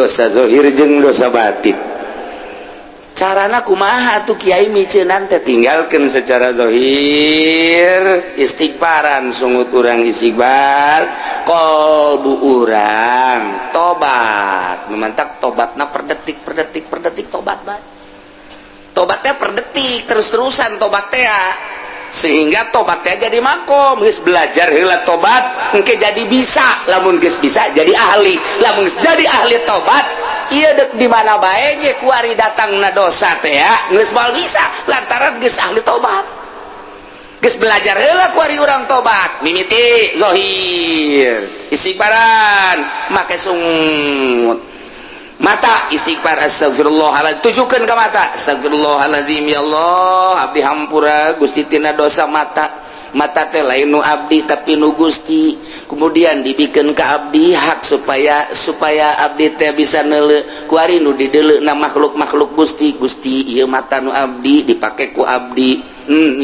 dosa zahir jeung dosa batin. Carana kumaha tuh kiai miceunana teh tinggalkeun secara zahir, istighfaran sungut urang istighfar, qalbu urang tobat. Memantak tobatna per detik tobat bae. Tobatnya per detik terus-terusan tobat teh sehingga tobatnya jadi makom. Geus belajar heula tobat engke jadi bisa, lamun geus bisa jadi ahli, lamun jadi ahli tobat ieu deuk di mana bae ge kuari datangna dosa teh geus moal bisa lantaran geus ahli tobat. Geus belajar heula kuari urang tobat, mimiti zahir istighfaran make sungut. Mata istighfar astagfirullahaladzim, tujukan ke mata astagfirullahaladzim, ya Allah abdi hampura Gusti tina dosa. Mata teh lain nu abdi tapi nu Gusti, kemudian dibikin ke abdi hak supaya abdi teh bisa neule kuari nu dideleukna makhluk Gusti. Ieu mata nu abdi dipake ku abdi,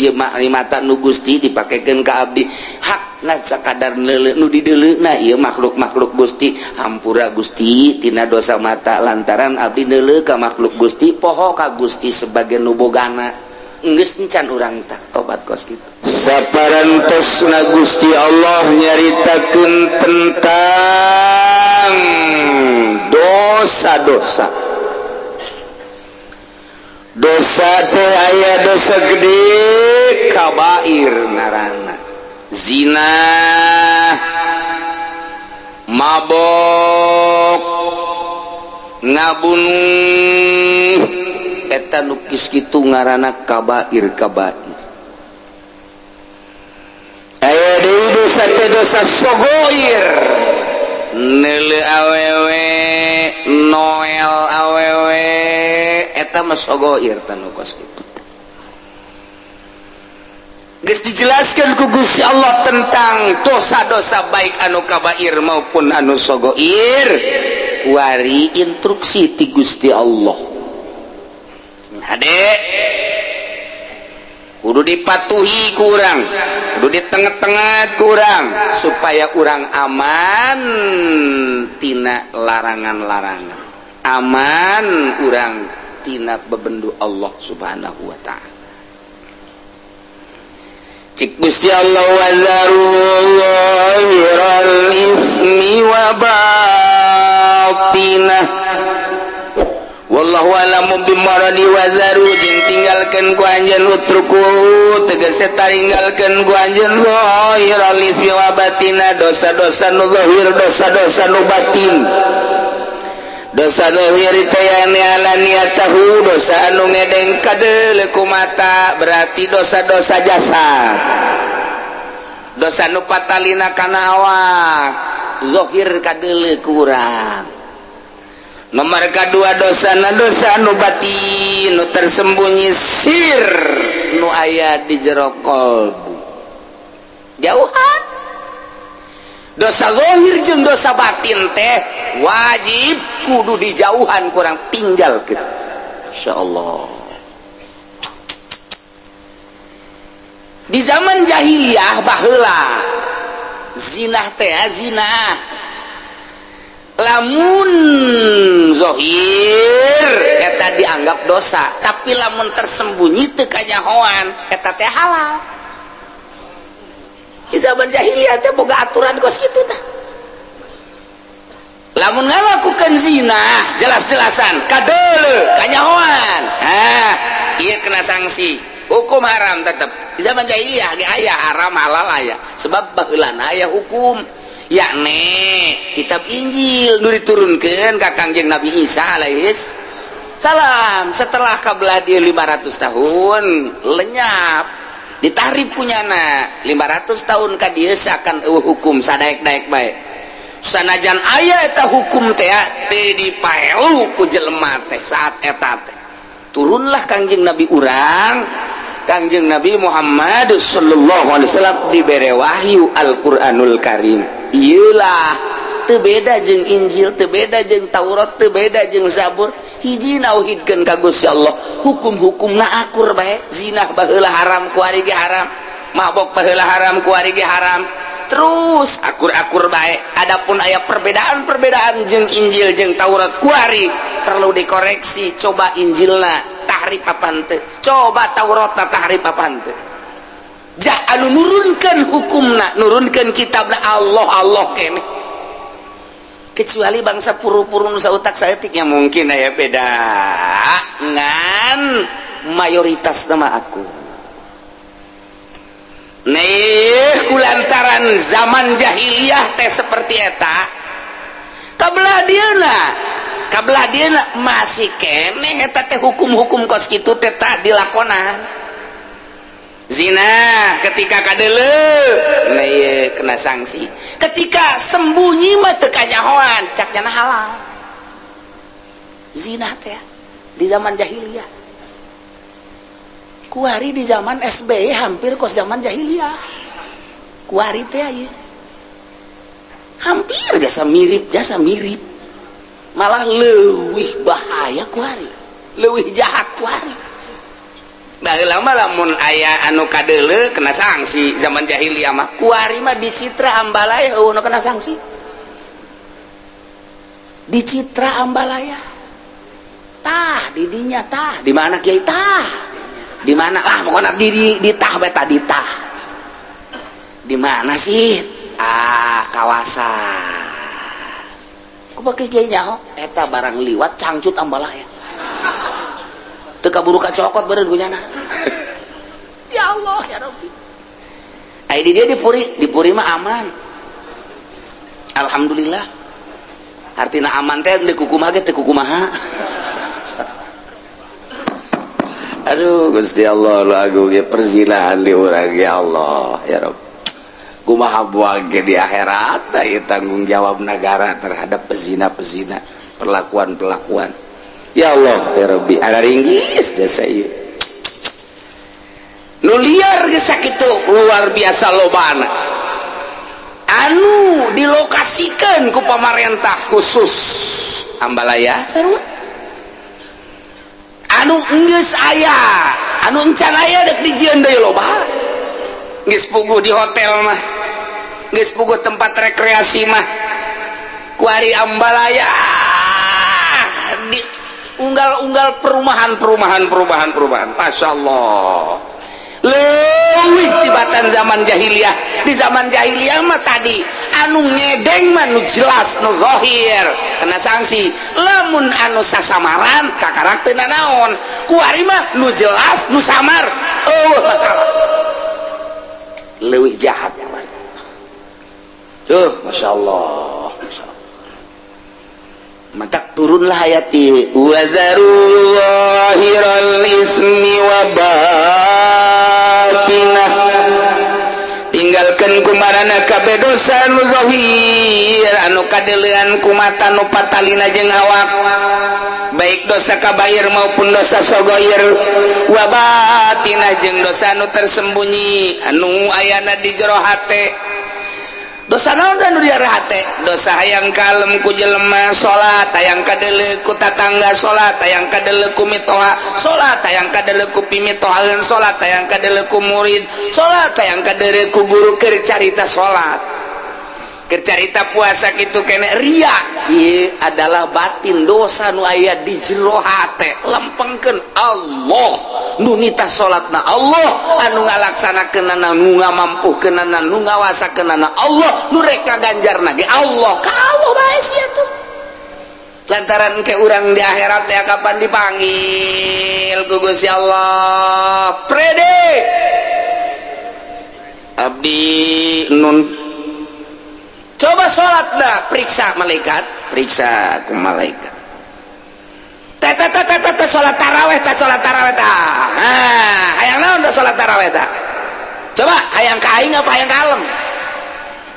ieu mata nu Gusti dipakekeun ka abdi, hak na sakadar neule nu dideleukna ieu makhluk Gusti. Hampura Gusti tina dosa mata lantaran abdi neuleuh ka makhluk Gusti, poho ka Gusti sebagai nu bogana. Geus encan urang tak tobat kos kitu. Saparantosna Gusti Allah nyaritakeun tentang dosa-dosa. Dosa teh aya dosa gede kabair ngaranna. Zina, mabok, ngabunuh, eta nukis kitu ngaranna kabair. Aya deui dosa teh dosa sogoir, neuleuh awewe, noel awewe, eta mah sogoir tanu kos kitu. Geus dijelaskeun ku Gusti Allah tentang dosa-dosa baik anu kabair maupun anu sogoir, wari instruksi ti Gusti Allah. Hade kudu dipatuhi ku urang, kudu ditengah-tengah ku urang supaya urang aman tina larangan-larangan, aman urang tina bebendu Allah Subhanahu wa ta'ala. Cik Gusti Allah wazaru zahiral ismi wa batinah, wallahu a'lamu bimaradi wazaru, jeung tinggalkeun ku anjeun utruku tegese taringgalkeun ku anjeun zahiral ismi wa batinah, dosa-dosa nu zahir, dosa-dosa nu batin. Dosa zahir teh alaniatahu, dosa anu ngedeng kadeuleu ku mata, berarti dosa-dosa jasad. Dosa nu patalina kana awak, zahir kadeuleu ku urang. Nomor kadua dosana dosa anu batin, nu tersembunyi sir, nu aya di jero qalbu. Jauhan. Dosa zahir jeung dosa batin teh wajib kudu dijauhan kurang tinggal gitu. Insyaallah. Di zaman jahiliyah baheula zinah teh zinah lamun zahir eta dianggap dosa, tapi lamun tersembunyi teu kanyahoan eta teh halal. Di zaman jahiliyah teh boga aturan kos kitu tah. Lamun ngalakukeun zina jelas-jelasan kadeuleu kanyahoan, ieu kena sanksi, hukum haram tetep. Di zaman jahiliyah ge aya haram halal aya, sebab baheulana aya hukum, yakni kitab Injil nu diturunkeun ka Kangjeng Nabi Isa alaihis salam. Setelah kabelah dia 500 tahun lenyap, ditarif punyana 500 tahun ka dieu seakan hukum sadaek-daek bae. Sanajan aya eta hukum teh teu dipaelu ku jelema teh saat eta teh. Turunlah Kangjeng Nabi urang, Kangjeng Nabi Muhammad sallallahu alaihi wasallam dibere wahyu Al-Qur'anul Karim. Iyeulah teu beda jeung Injil, teu beda jeung Taurat, teu beda jeung Zabur. Hiji nauhidkeun ka Gusti Allah, hukum-hukumna akur bae. Zina baheula haram ku ari ge haram, mabok baheula haram ku ari ge haram, terus akur-akur baik. Adapun aya perbedaan-perbedaan jeung Injil jeung Taurat kuari perlu dikoreksi. Coba Injilna tahrif papan teu, coba Tauratna tahrif papan teu. Ja anu nurunkeun hukumna, nurunkeun kitabna Allah keneh. Kecuali bangsa puru-puru nu sautak saeutik yang mungkin aya beda ngan mayoritas nama aku. Nih kulantaran zaman jahiliyah teh seperti eta kabelah dieuna masih keneh eta teh hukum-hukum kos kitu teh tah dilakonan. Zina ketika kadeuleu nah kena sanksi, ketika sembunyi mah teu kanyahoan cak cenah halal. Zina teh di zaman jahiliyah kuari di zaman SBY hampir kos zaman jahiliyah kuari teh aya hampir jasa mirip malah leuwih bahaya kuari, leuwih jahat kuari. Nah lama lamun aya anu kadeuleu kena sanksi zaman jahiliyah mah kuari mah dicitra ambalaya nu kena sanksi, dicitra ambalaya tah didinya tah di mana kiai tah di mana lah pokoknya di tah beta di tah di mana sih kawasan ku pakai kiai nyaho eta barang liwat cangcut ambalaya teu kaburu kacokot beureun gunyana. Ya Allah ya Rabbi ai di dia dipuri mah aman alhamdulillah artina aman teh deuk kukumaha ge teu kukumaha. Aduh Gusti Allah lagu ge perzinahan di urang ya Allah ya Rabb. Kumaha buang ge di akhirat ieu tanggung jawab negara terhadap pezina-pezina, perlakuan-perlakuan. Ya Allah ya Rabbi, ada ringgis jasa ieu. Nu liar ge sakitu luar biasa lobana. Anu dilokasikeun ku pamarentah khusus ambalaya sarua. Anu geus aya, anu encan aya dek dijieun deui loba. Geus puguh di hotel mah, geus puguh tempat rekreasi mah. Kuari ambalaya di unggal-unggal perumahan. Masya Allah. Leuwih tibatan zaman jahiliyah. Di zaman jahiliyah mah tadi anu ngedeng mah nu jelas nu zahir kena sanksi. Lamun anu sasamaran kakarakterna naon kuari mah nu jelas nu samar masalah leuwih jahat kuari. Masya Allah matak turunlah ayat ieu wa zarullahiral ismi wa batinah, tinggalkan kumarana kabeh dosa nu zahir anu kadeleuan ku mata nu patalina jeung awak, baik dosa kabair maupun dosa sagoir, wa batinah jeung dosa nu tersembunyi anu ayana di jero hate. Dosa naon anu di jero hate? Dosa hayang kalem ku jelema salat, hayang kadeuleu ku tatangga salat, hayang kadeuleu ku mitoha salat, hayang kadeuleu ku pimitohaeun salat, hayang kadeuleu ku murid salat, hayang kadeuleu ku guru keur carita salat, keur carita puasa kitu kene ria. Ieu adalah batin dosa nu aya di jero hate. Lempengkeun Allah nu nitah salatna Allah, anu ngalaksanakeunana nu ngamampuhkeunana nu ngawasakeunana Allah, nu rek ngaganjarna ge Allah. Kalau bae sia tuh lantaran ke urang di akhirat teh kapan dipanggil ku Gusti Allah. Prede abdi nun coba salat dah, periksa malaikat, periksa ku malaikat. Tata salat tarawih tah. Hayang naon tah salat tarawih tah? Coba hayang ka aing apa hayang kalem?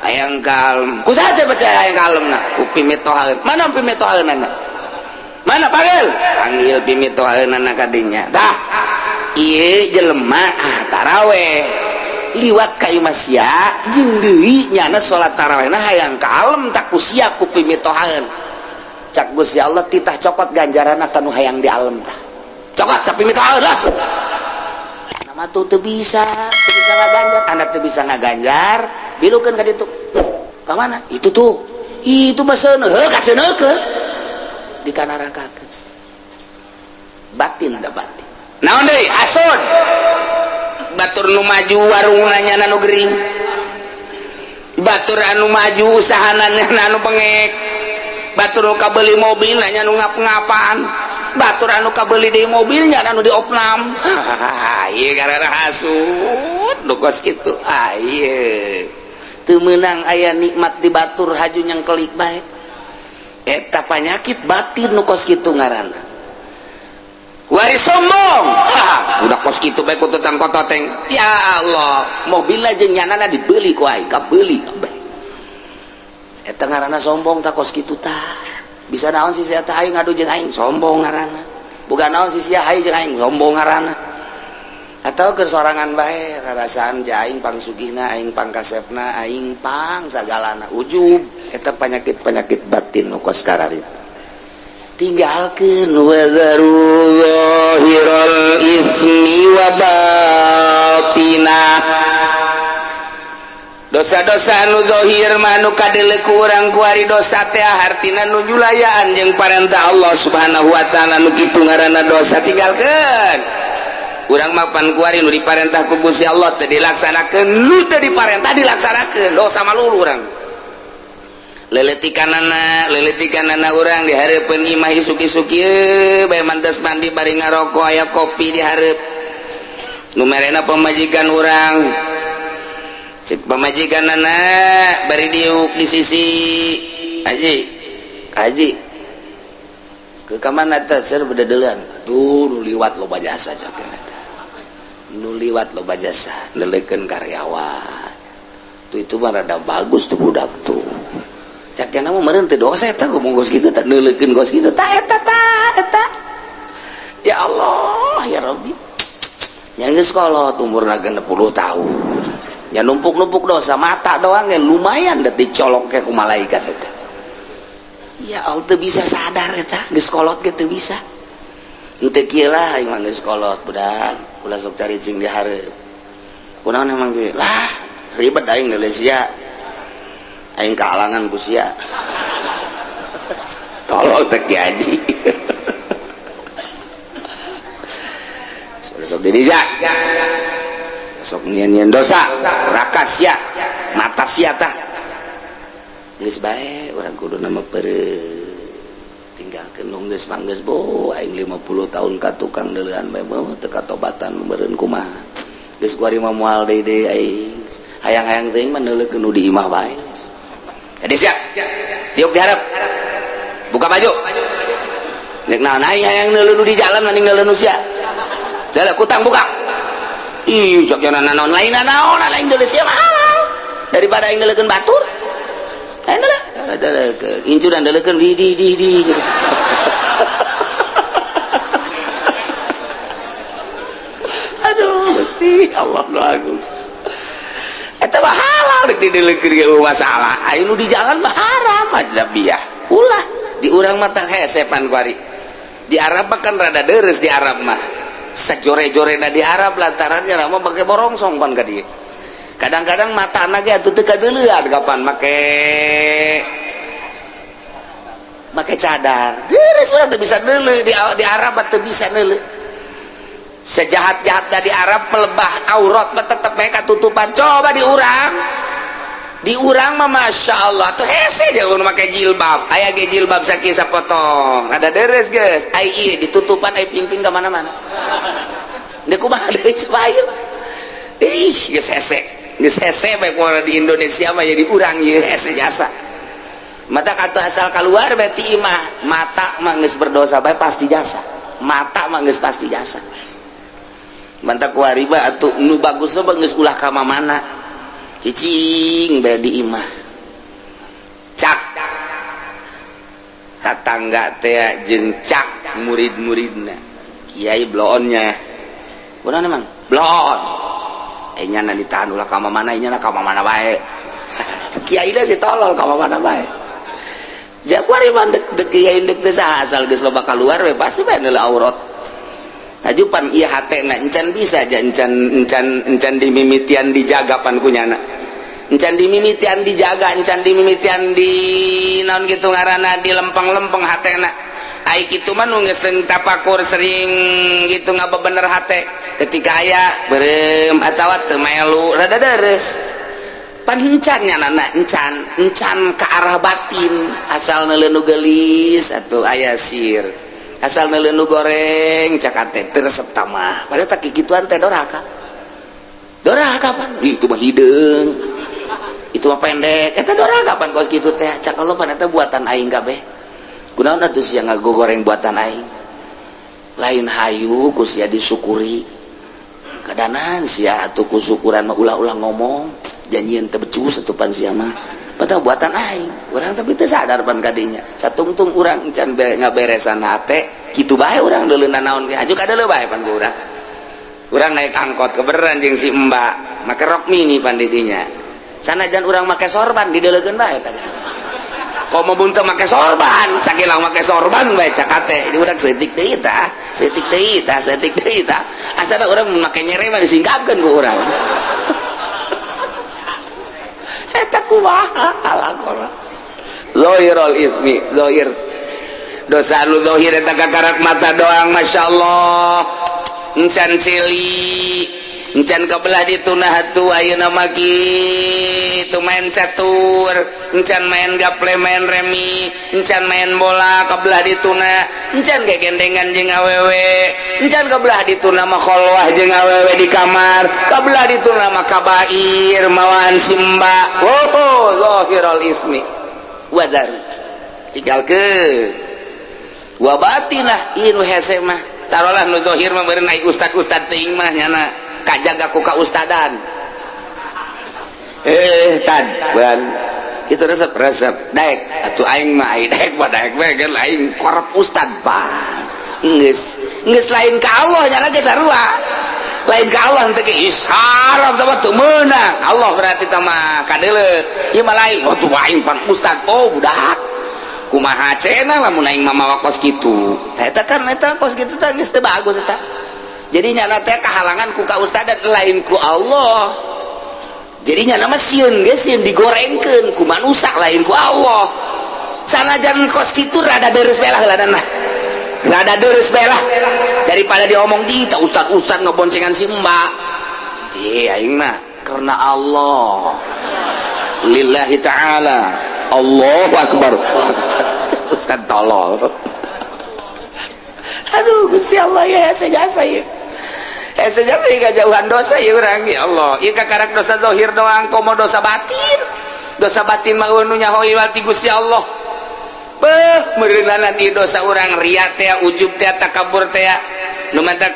Hayang kalem. Kusaha baca hayang kalemna? Ku pimitohaeun. Mana pimitohaeunana? Mana panggil? Panggil pimitohaeunana ka dinya. Tah. Ieu jelema tarawih. Liwat ka imah sia jeung deui nyana salat tarawihna hayang kalem tak kusia ku pimitohaeun. Cak Gusti Allah titah cokot ganjaranna kanu hayang di alam tah. Cokot ka pimitohaeun lah. Nama tuh teu bisa ngaganjar, anak teu bisa ngaganjar bilukeun ka ditu. Ka mana? Itu tuh. Itu mah seuneu, heuh ka seuneu ke. Dikanarakakeun. Batin da batin. Naon deui? Hasud. Batur nu maju warungna nya nu gering. Batur anu maju usahanana anu bengek. Batur nu kabeuli mobil nya nu ngap-ngapan. Batur anu kabeuli deui mobilnya anu diopnam. Ieu karana hasud nu kos kitu. Ieu teu meunang aya nikmat di batur haju nyang kelik bae. Eta panyakit batin nu kos kitu ngaranna. Wari sombong. Udah kos kitu bae ku tetang kototeng. Ya Allah, mobilna jeung nyanana dibeuli ku aing, kabeuli kabeh. Eta ngaranna sombong tah kos kitu tah. Bisa naon si sia tah aing ngadu jeung aing, sombong ngaranna. Bukan naon si sia hayu jeung aing, sombong ngaranna. Atau keur sorangan bae rarasaan ja aing pangsugihna, aing pangkasepna, aing pang sagalana. Ujub eta penyakit-penyakit batin nu kos kararit. Tinggalkeun wa zaru zahirul ismi wa batinah. Dosa-dosa anu zahir mah anu kadeleuk ku urang ku ari dosa teh hartina nu julayaan jeung parentah Allah Subhanahu wa taala nu kitu ngaranna dosa tinggalkeun. Urang mah pan kuari nu diparentah ku Gusti Allah teu dilaksanakeun, nu teu diparentah dilaksanakeun, dosa malulu urang. Leletikanana urang di hareupeun imah isuk-isuk ieu bae mantes mandi bari ngaroko aya kopi di hareup. Nu merena pamajikan urang. Cek pamajikanana bari diuk di sisi Haji. Ke ka mana teh seur bedeuleun. Tuh nu liwat loba jasa cakeun eta. Nu liwat loba jasa lelekeun karyawan. Tuh itu mah rada bagus tuh budak tuh. Cakeuna mah meureun teu dosa eta ngomong kos kitu teh neulekeun kos kitu tah eta. Ya Allah, ya Rabbi. Nya geus kolot umurna 60 tahun. Ya numpuk-numpuk dosa mata doang yang lumayan da dicolok ke ku malaikat eta. Ya Allah teu bisa sadar eta geus kolot ge teu bisa. Henteu kieu lah aing mah geus kolot budak, ulah sok cari cing di hareup. Kunaon emang ge? Lah, ribet aing geus sia. Aing kahalangan ku sia. Tolol teh Ki Haji. Sok dirija. Sok nyian-nyian dosa, raka sia, mata sia tah. Geus bae urang kudu nama peureuh. Tinggalkeun nu geus manggeus bo aing 50 tahun ka tukang deuleuhan bae teu katobatan meureun kumaha. Geus kuari mah moal deui aing. Hayang-hayang teuing mah neuleukeun nu di imah bae. Jadi sia. Diuk diharap. Buka baju. Nek naon aing hayang neuleuh nu di jalan mending neuleuh nu sia. Dalah kutang buka. Ih, sok jangan naon lain naon aing deuleuh sia mah halal. Daripada aing neuleukeun batur. Ayeuna lah. Incuran dalekeun di. Aduh, Gusti Allah nu agung. Eta mah halal rek didelekeun ge masalah. Aya nu di jalan mah haram adzabiyah. Ulah di urang mah tah hesepan kuari. Di Arab mah kan rada deres di Arab mah. Sajore-jorena di Arab lantarannya mah pake borongsong pan ka dieu. Kadang-kadang mata anak ge atuh teu kadeuleuan kapan make cadar. Geus urang teu bisa neuleuh di Arab teu bisa neuleuh. Sejahat-jahatna di Arab melebah aurat mah tetep bae katutupan. Coba di urang. Di urang mah masyaallah tuh hese jeung nu make jilbab. Aya ge jilbab sakieu sapotong. Ada deres geus. Ai ieu ditutupan ai ping-ping ka mana-mana. Nek kumaha deui coba ayeuna. Ih, geus hese. Geus hese bae kumaha di Indonesia mah jadi urang ieu hese jasa. Mata kata asal keluar berarti imah mata mah geus berdosa bae pasti jasa. Mata mah geus pasti jasa. Manta kuari ba atuh nu bagus mah geus ulah ka mana. Cicing bae di imah. Cak. Tatangga teh jeung cak murid-muridna. Kiai bloonnya. Kunaon emang? Bloon. Nya ditahan ulah ka mana nya ka mana bae. Kiai teh si tolol ka mana bae. Jakuari mah dek kiai dek teh saha asal geus loba keluar we pasti bae neuleuh aurat. Tajupan ieu hatena encan bisa aja encan dimimitian dijaga pan kunyana. encan dimimitian dijaga, encan dimimitian di naon gitu ngaranna di lempeng-lempeng hatena. Ai kitu mah nu geus tapakur sering gitu ngabebener hate ketika aya beureum atawa teu melu rada deres. Pan encan nyanana encan ka arah batin asal leuleuh gelis atuh aya sir. Asal leuleuh goreng cak teh teu resep tamah. Padahal tak kikituan teh doraka. Doraka pan? Itu mah hideung. Itu mah pendek. Eta doraka pan kos kitu teh. Cak Allah pan eta buatan aing kabeh. Kunaon atuh sia ngagogoreng buatan aing? Lain hayu ku sia disyukuri. Kadanan sia atuh ku syukuran mah ulah-ulah ngomong, janjieun teu becus atuh pan sia mah. Padahal buatan aing. Urang tapi teu sadar pan kadinya. Satungtung urang can ngaberesan hate, kitu bae urang deuleunan naon ge. Aju kadeuleu bae pan ku urang. Urang naik angkot kebeneran jeung si Mbak, make rok mini pan di dinya. Sanajan urang make sorban dideuleukeun bae tadi. Kau mau bunta make sorban, sakilang make sorban bae cakate. Ini udah setik deui tah, setik deui tah, setik deui tah. Asana urang make nyere mah disingkapkeun ku urang. Eta kumaha alaqora. Zahirul ismi, zahir. Dosa lu zahir eta kakarak mata doang masyaallah. Encan cili, encan kabelah ditunah atuh ayeuna mah kitu main catur, encan main gaple, main remi, encan main bola kabelah dituna, encan gegendengan jeung awewe, encan kabelah dituna mah kholwah jeung awewe di kamar, kabelah dituna mah kabair mawaan simba. Oh, zahirul ismi wadar tinggalkeun wa batinah inu hese mah tarolah nu zahir mah beureun ai ustad-ustad teuing mah nyana kajaga ku ka ustadan. Tad bulan itu resep daek atuh aing mah ai daek mah daek we geus aing korep ustad pan geus lain ka Allah nyana ge sarua lain ka Allah teh ge isharap teh teu meunang Allah berarti teh mah kadeuleu ieu mah lain atuh aing pan ustad oh budak kumaha cenah lamun aing mah mawa kos kitu eta kan eta kos kitu teh geus teu bagus eta jadi nyana teh kahalangan ku ka ustadan lain ku Allah jadi nyana mah sieun ge sieun digorengkeun ku manusia lain ku Allah sanajan kos kitu rada deres belah heulanan mah rada deres belah daripada diomong di tak ustad ngeboncengan si mbak aing mah karena Allah lillahi ta'ala Allahu akbar ustad tolol aduh Gusti Allah ya sejasa ya sejak sehingga jauhan dosa ya urang ya Allah ieu kakarak dosa zahir doang komo dosa batin mah nu nyahoi wati Gusti Allah beuh meureunana di dosa urang ria teh ujub teh takabur teh nu mantak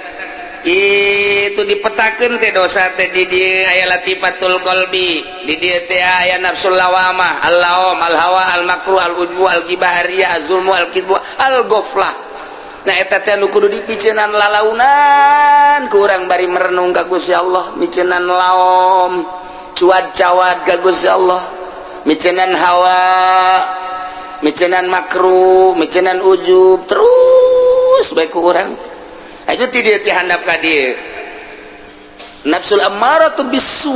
itu dipetakeun teh dosa teh di dieu aya latifatul qalbi di dieu teh aya nafsul lawamah al-lawam al-hawa al-makruh al-ujbu al-ghibah ar-riya az-zulmu al-kidbu al-ghaflah. Nah eta teh nu kudu dipiceunan lalaunan ku urang bari merenung ka Gusti Allah miceunan laom cuad cawad ka Gusti Allah miceunan hawa miceunan makruh miceunan ujub terus bae ku urang aya ti dieu teh handap ka dieu nafsul ammaratu bisu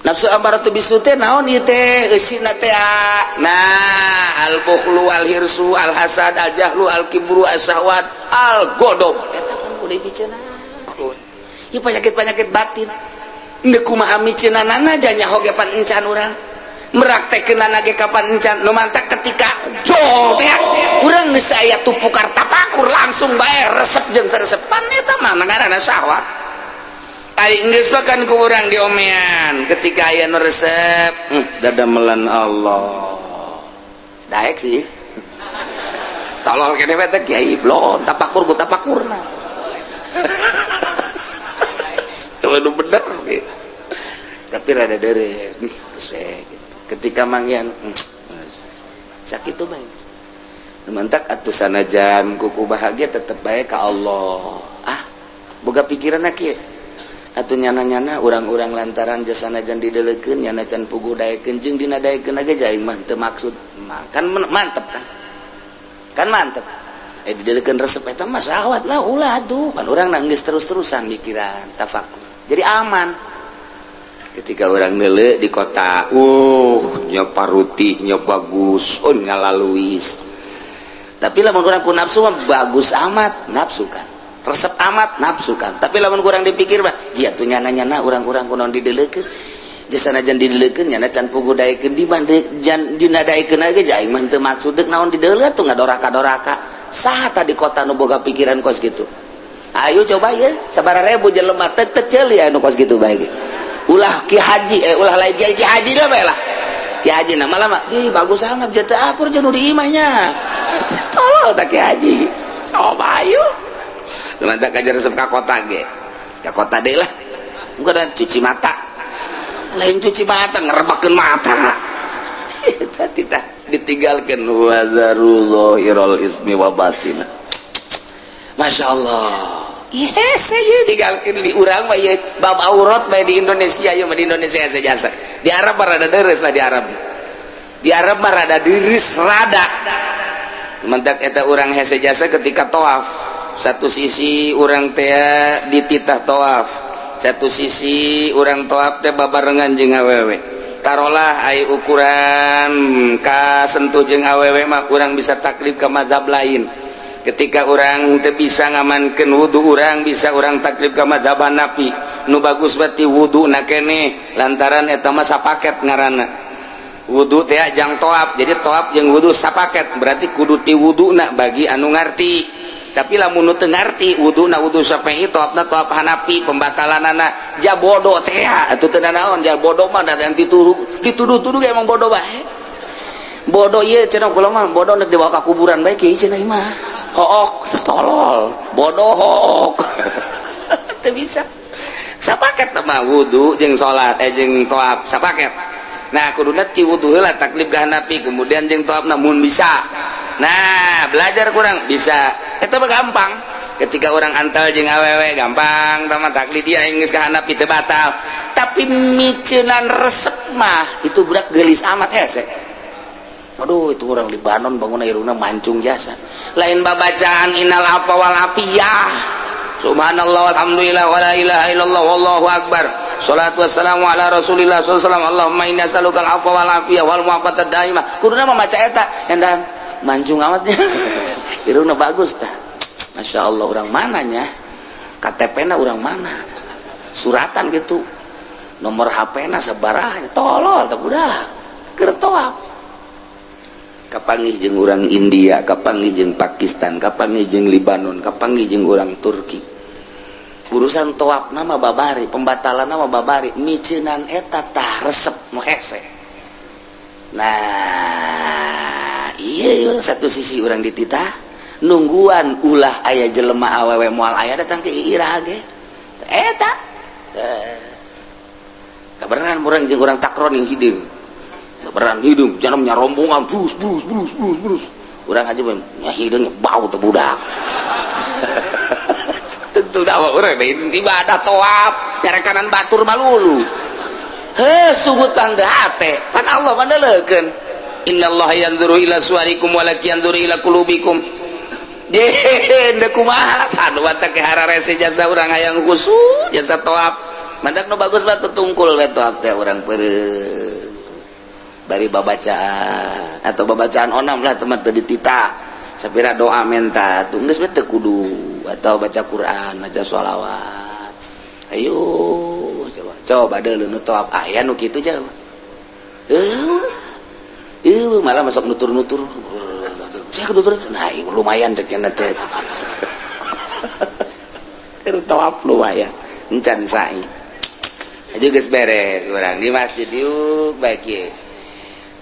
nafsu amaratu bisu teh naon ieu teh eusina teh nah al bukhlu al hirsu al hasad al jahlu al kibru as-sahwat al godob eta kan kudu dipiceunanakeun ieu penyakit-penyakit batin teu kumaha miceunanana nya hoge pan encan urang meraktekeunana ge kapan encan nu mantak ketika jol teh urang geus aya tupukar tapakur langsung bae resep jeung teu resep pan eta mah ngaranna syahwat. Ari geus makan ku urang diomean ketika aya nu resep dadamelan Allah daek sih tolol kene we teh kiai blon tapakur ku tapakurna itu bener gitu tapi rada deureuk geus we ketika manggian sakit tuh bae mantak atuh sanajan kuku bahagia tetep bae ka Allah boga pikiranna kieu atuh nyana-nyana urang-urang lantaran jasana jan dideleukeun nyana can puguh daekeun jeung dina daekeun ge jaing mah teu maksud kan mantep kan mantep dideleukeun resep eta mah syahwat lah ulah atuh pan urang geus terus-terusan mikiran tafakur jadi aman ketika orang nele di kota nyoba rutih nyoba bagus ngalaluis tapi lamun kurang ku nafsu mah bagus amat nafsu kan resep amat nafsu kan tapi lamun kurang dipikir mah jatuh nyana orang-orang kunaon didelekeun jasana jan didelekeun nyana can pugudaikeun di bandek jan dinadaikeun ge jaing mah teu maksud deuk naon dideuleut tuh ngadoraka-doraka saha tadi kota nu boga pikiran kos gitu ayo coba ya sabaraha ribu jelema teu ceuli anu kos gitu bae ge ulah ki haji ulah lain ki haji dah bae lah ki haji na malah mah bagus amat jatah akur jeung nu di imahnya tolol tak ki haji coba ayo lumayan ka resep ka kota ge ka kota deui lah engko dan cuci mata lain cuci mata ngerebakeun mata eta titah ditinggalkeun wazaru zahirul ismi wa batina masyaallah iya saya tinggalkan di urang mah ya bab aurat mah di Indonesia ya mah di Indonesia jasa di Arab mah rada deres lah di Arab mah rada deres rada mentak eta urang hese jasa ketika tawaf satu sisi urang teh dititah tawaf satu sisi urang tawaf teh babarengan jeung awewe tarolah ai ukuran ka sentuh jeung awewe mah urang bisa taklif ke mazhab lain ketika orang teu bisa ngamankeun wudu orang bisa orang taklif ka mazhab Hanafi nu bagus berarti wuduna keneh lantaran eta mah sapaket ngaranna wudu teh jang toab jadi toab jeung wudu sapaket berarti kudu ti wuduna bagi anu ngarti tapi lamun nu teu ngarti wuduna wudu Syafi'i toabna toab Hanafi pembatalanana ja bodoh teh atuh teu naon ja bodoh mah da yang dituduh-tuduh ge emang bodoh bae bodoh ieu cenah kula mah bodoh nek dibawa ka kuburan bae kieu cenah mah hook tolol bodoh hook teu bisa sapaket mah wudu jeung salat jeung toab sapaket nah kuduna ti wudu heula taklif ka Hanafi kemudian jeung toab namun bisa nah belajar kurang bisa eta mah gampang ketika orang antal jeung awewe gampang tama taklif dia geus ka Hanafi teu batal tapi miceunan resep mah itu budak geulis amat hese aduh itu orang Libanon bangun airuna mancung jasa lain babacaan innal afa wal afiyah subhanallah walhamdulillah wala ilaha illallah wallahu akbar sholatu wassalamu ala rasulillah sallallahu alaihi wasallam Allahumma inna nas'alukal afwa wal afiyah wal mu'afatad daimah kuduna mah maca eta endan mancung amatnya iruna bagus tah masyaallah urang mananya KTP-na urang mana suratan gitu nomor HP-na sabaraha tolol teh budak keur toab kapanggih jeung urang India kapanggih jeung Pakistan kapanggih jeung Libanon kapanggih jeung urang Turki urusan toabna mah babari pembatalanna mah babari miceunan eta tah resep nu hese nah iya satu sisi urang dititah nungguan ulah aya jelema awewe moal aya datang ke irah ge eta kabeneran urang jeung urang takron yang hideung beran hidung janamnya rombongan brus urang aja nya hidungnya bau teh budak tentu dawa urang ibadah toab nyarekanan batur balulu sugutan teu hate pan Allah mandelekeun innallaha yanzuru ila suwarikum wa la yanzuru ila qulubikum deh kumaha anu watak hararese jasa urang hayang khusyuk jasa toab mantak nu bagus batu tungkul we toab teh urang peureun bari babacaan atau babacaan onam lah teman tadi dititah sapira doa menta tuh geus teu kudu atau baca Quran baca sholawat ayo coba deuleu nu toab aya nu kitu jauh malah masuk nutur-nutur saya nutur nah lumayan cek nya teh keur toab lumayan encan sae aja geus beres urang di masjid yuk baik ye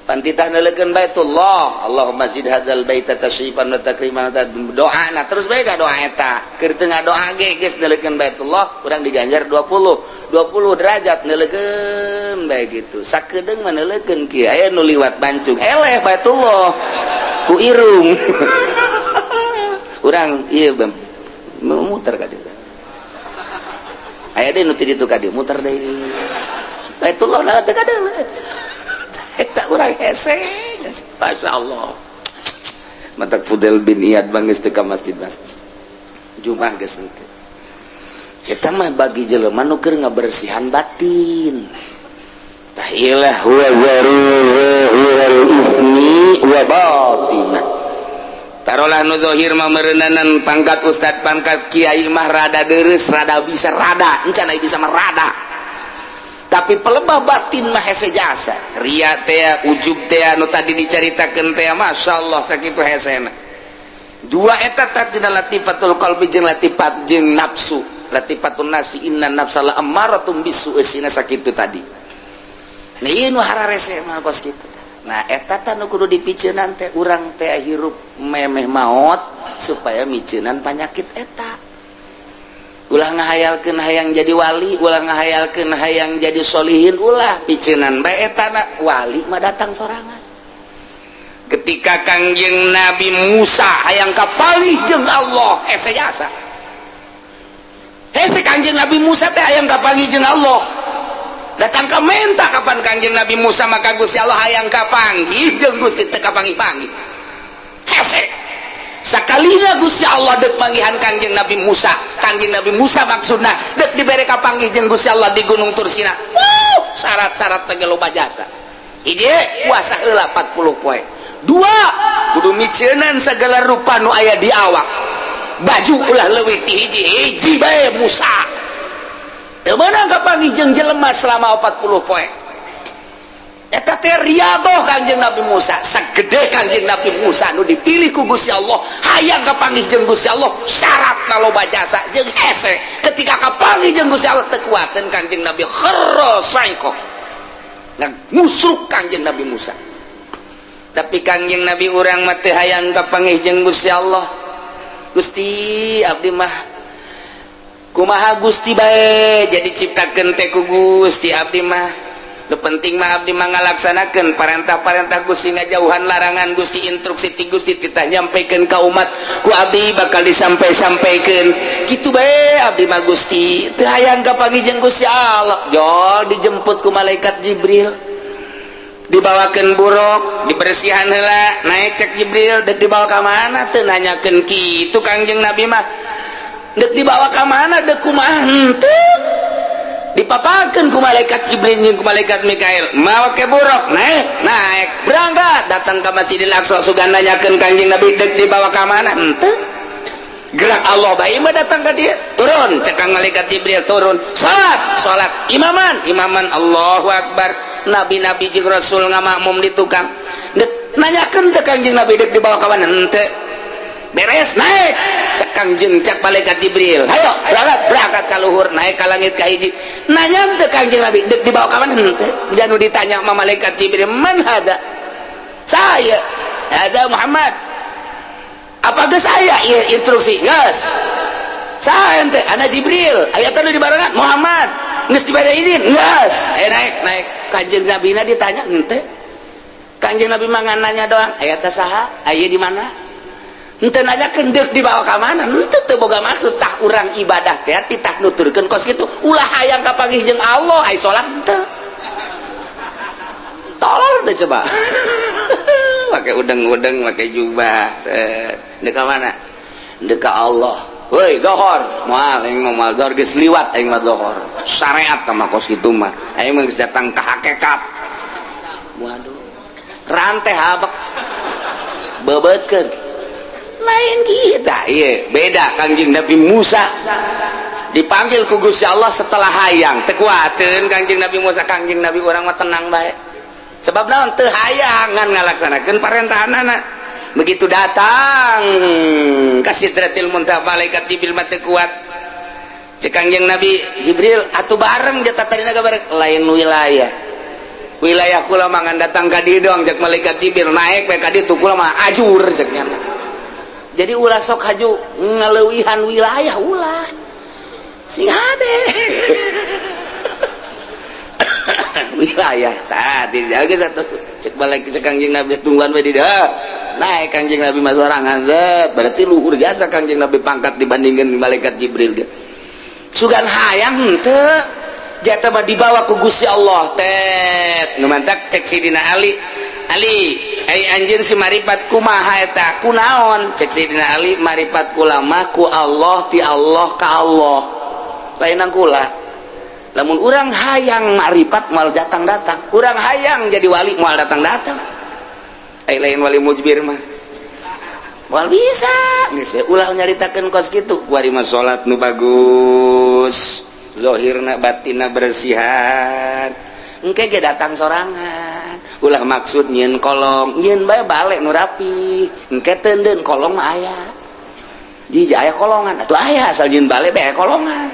pantitah nelekeun Baitullah Allahumma zid hadzal baita tashrifan wa takriman doana terus bae ka doa eta keur teu ngadoa ge geus nelekeun Baitullah urang diganjar 20 derajat nelekeun bae gitu sakedeung mah nelekeun kieu aya nu liwat bancung eleh Baitullah ku irung urang ieu muter ka dieu aya deui nu ti ditu ka dieu muter deui Baitullah na teu kadeung eta urang hese Masya Allah mantak Fudel bin Iyad bangis teu ka masjid Jumat geus henteu eta mah bagi jelema nu keur ngabersihan batin ilah wa zaruhul ismi wa batinah. Taruhlah nu zahir mah meureunanan pangkat ustad pangkat kiai mah rada deres rada bisa rada encan aya bisa mah rada, tapi pelebah batin mah hese jasa ria teh ujub teh anu tadi dicaritakeun teh masyaallah sakitu hesena. Dua eta tadina latifatul qalbi jeung latifat jeung nafsu, latifatun nasi inna nafsala ammaratum bisu esina sakitu tadi. Nah ieu nu hararese mah kos kitu. Nah eta teh nu kudu dipiceunan teh urang teh hirup memeh maot supaya miceunan panyakit eta. Ulah ngahayalkeun hayang jadi wali, ulah ngahayalkeun hayang jadi solihin, ulah piceunan bae eta na wali mah datang sorangan. Ketika Kangjeng Nabi Musa hayang kapanggih jeung Allah hese jasa. Hese Kangjeng Nabi Musa teh hayang kapanggih jeung Allah. Datang ka menta kapan Kangjeng Nabi Musa maka Gusti Allah hayang kapanggih jeung Gusti teu kapanggih-panggih. Hese. Sakalina Gusti Allah deuk manggihan Kangjeng Nabi Musa. Kangjeng Nabi Musa maksudna deuk dibere kapanggih jeung Gusti Allah di Gunung Tursina. Syarat-syarat teh loba jasa. Hiji, puasa heula 40 poe. Dua, kudu miceunan segala rupa nu aya di awak. Baju ulah leuwih ti hiji bae Musa. Teu meunang kapanggih jeung jelema selama 40 poe. Eta teh riadoh Kangjeng Nabi Musa, sagede Kangjeng Nabi Musa nu dipilih ku Gusti Allah, hayang kapanggih jeung Gusti Allah, syaratna loba jasa jeung hese. Ketika kapanggih jeung Gusti Allah teu kuateun Kangjeng Nabi kharra saiko. Ngusruk Kangjeng Nabi Musa. Tapi Kangjeng Nabi urang mah teu hayang kapanggih jeung Gusti Allah. Gusti abdi mah kumaha Gusti bae jadi ciptakeun teh ku Gusti abdi mah. Nu penting mah abdi mah ngalaksanakeun parentah-parentah Gusti, ngajauhan larangan Gusti, instruksi ti Gusti titah nyampikeun ka umat ku abdi bakal disampai-sampaikeun. Kitu bae abdi mah Gusti, teu hayang kapanggih jeung Gusti Allah. Jol dijemput ku malaikat Jibril. Dibawakeun buruk, dibersihan heula, naik cek Jibril, deuk dibawa ka mana teu nanyakeun kitu Kangjeng Nabi mah. Deuk dibawa ka mana deuk kumaha henteu. Dipapakeun ku malaikat Jibril jeung ku malaikat Mikail, mawa ke buruk, naik berangkat datang ka Masjidil Aqsa sugan nanyakeun Kangjeng Nabi deuk dibawa ka mana henteu. Gerak Allah bae mah datang ka dieu, turun cek malaikat Jibril, turun salat imaman Allahu Akbar. Nabi-nabi jeung rasul ngamakmum di tukang nanyakeun teh Kangjeng Nabi deuk dibawa ka mana henteu. Beres naik cek Kangjeng cek malaikat Jibril, hayo berangkat ka luhur, naik ka langit ka hiji, nanya teh Kangjeng Nabi deuk dibawa ka mana henteu. Janu ditanya sama malaikat Jibril, man hada? Saya ada Muhammad. Apa geus saya ieu instruksi geus saha ente ana Jibril aya teh di barengan Muhammad geus dibere izin geus naik Kangjeng Nabi na ditanya henteu. Kangjeng Nabi mah nanya doang aya teh saha aya di mana henteu nanyakeun deuk dibawa ka mana henteu teu boga maksud tah urang ibadah teh titah nuturkeun kos kitu ulah hayang kapanggih jeung Allah ai salat henteu tolol teh coba pakai udeng-udeng pakai jubah deuk ka mana deuk ka Allah. Woi dohor moal aing mah moal dohor geus liwat aing mah dohor syariat mah kos kitu mah aing mah geus datang ka hakikat. Waduh ranteh habak bebeutkeun lain kita ieu beda. Kangjeng Nabi Musa dipanggil ku Gusti Allah setelah hayang teu kuateun Kangjeng Nabi Musa. Kangjeng Nabi urang mah tenang bae sebab naon teu hayang ngan ngalaksanakeun parentahanana. Begitu datang ka Sidratil Muntaha malaikat Jibril mah teu kuat cek Kangjeng Nabi Jibril atuh bareng jata tadina bareng lain wilayah kula mah ngan datang ka dieu doang cek malaikat Jibril naik bae ka dieu tu kula mah ajur cek nya. Jadi ulah sok haju ngaleuwihan wilayah ulah sing hade wilayah tadi jaga satu cek balik cek Kangjeng Nabi tungguan we di naik Kangjeng Nabi mah sorangan zat berarti luhur jasa Kangjeng Nabi pangkat dibandingkan malaikat Jibril ge sugan hayang henteu jata mah dibawa ku Gusti Allah tet nu mantak cek Sidina Ali ai anjeun si maripat kumaha eta kunaon cek Sidina Ali maripat kula mah ku Allah ti Allah ka Allah lain nang kula lamun urang hayang makrifat moal datang-datang, urang hayang jadi wali moal datang-datang. Lain wali mujbir mah moal bisa geus ulah nyaritakeun kos kitu. Kuari mah salat nu bagus, zahirna batinna bersihan, engke ge datang sorangan. Ulah maksud nyieun kolong, nyieun bae bale nu rapi, engke teuneun kolong mah aya. Jadi aya kolongan, atuh aya asal nyieun bale bae kolongan.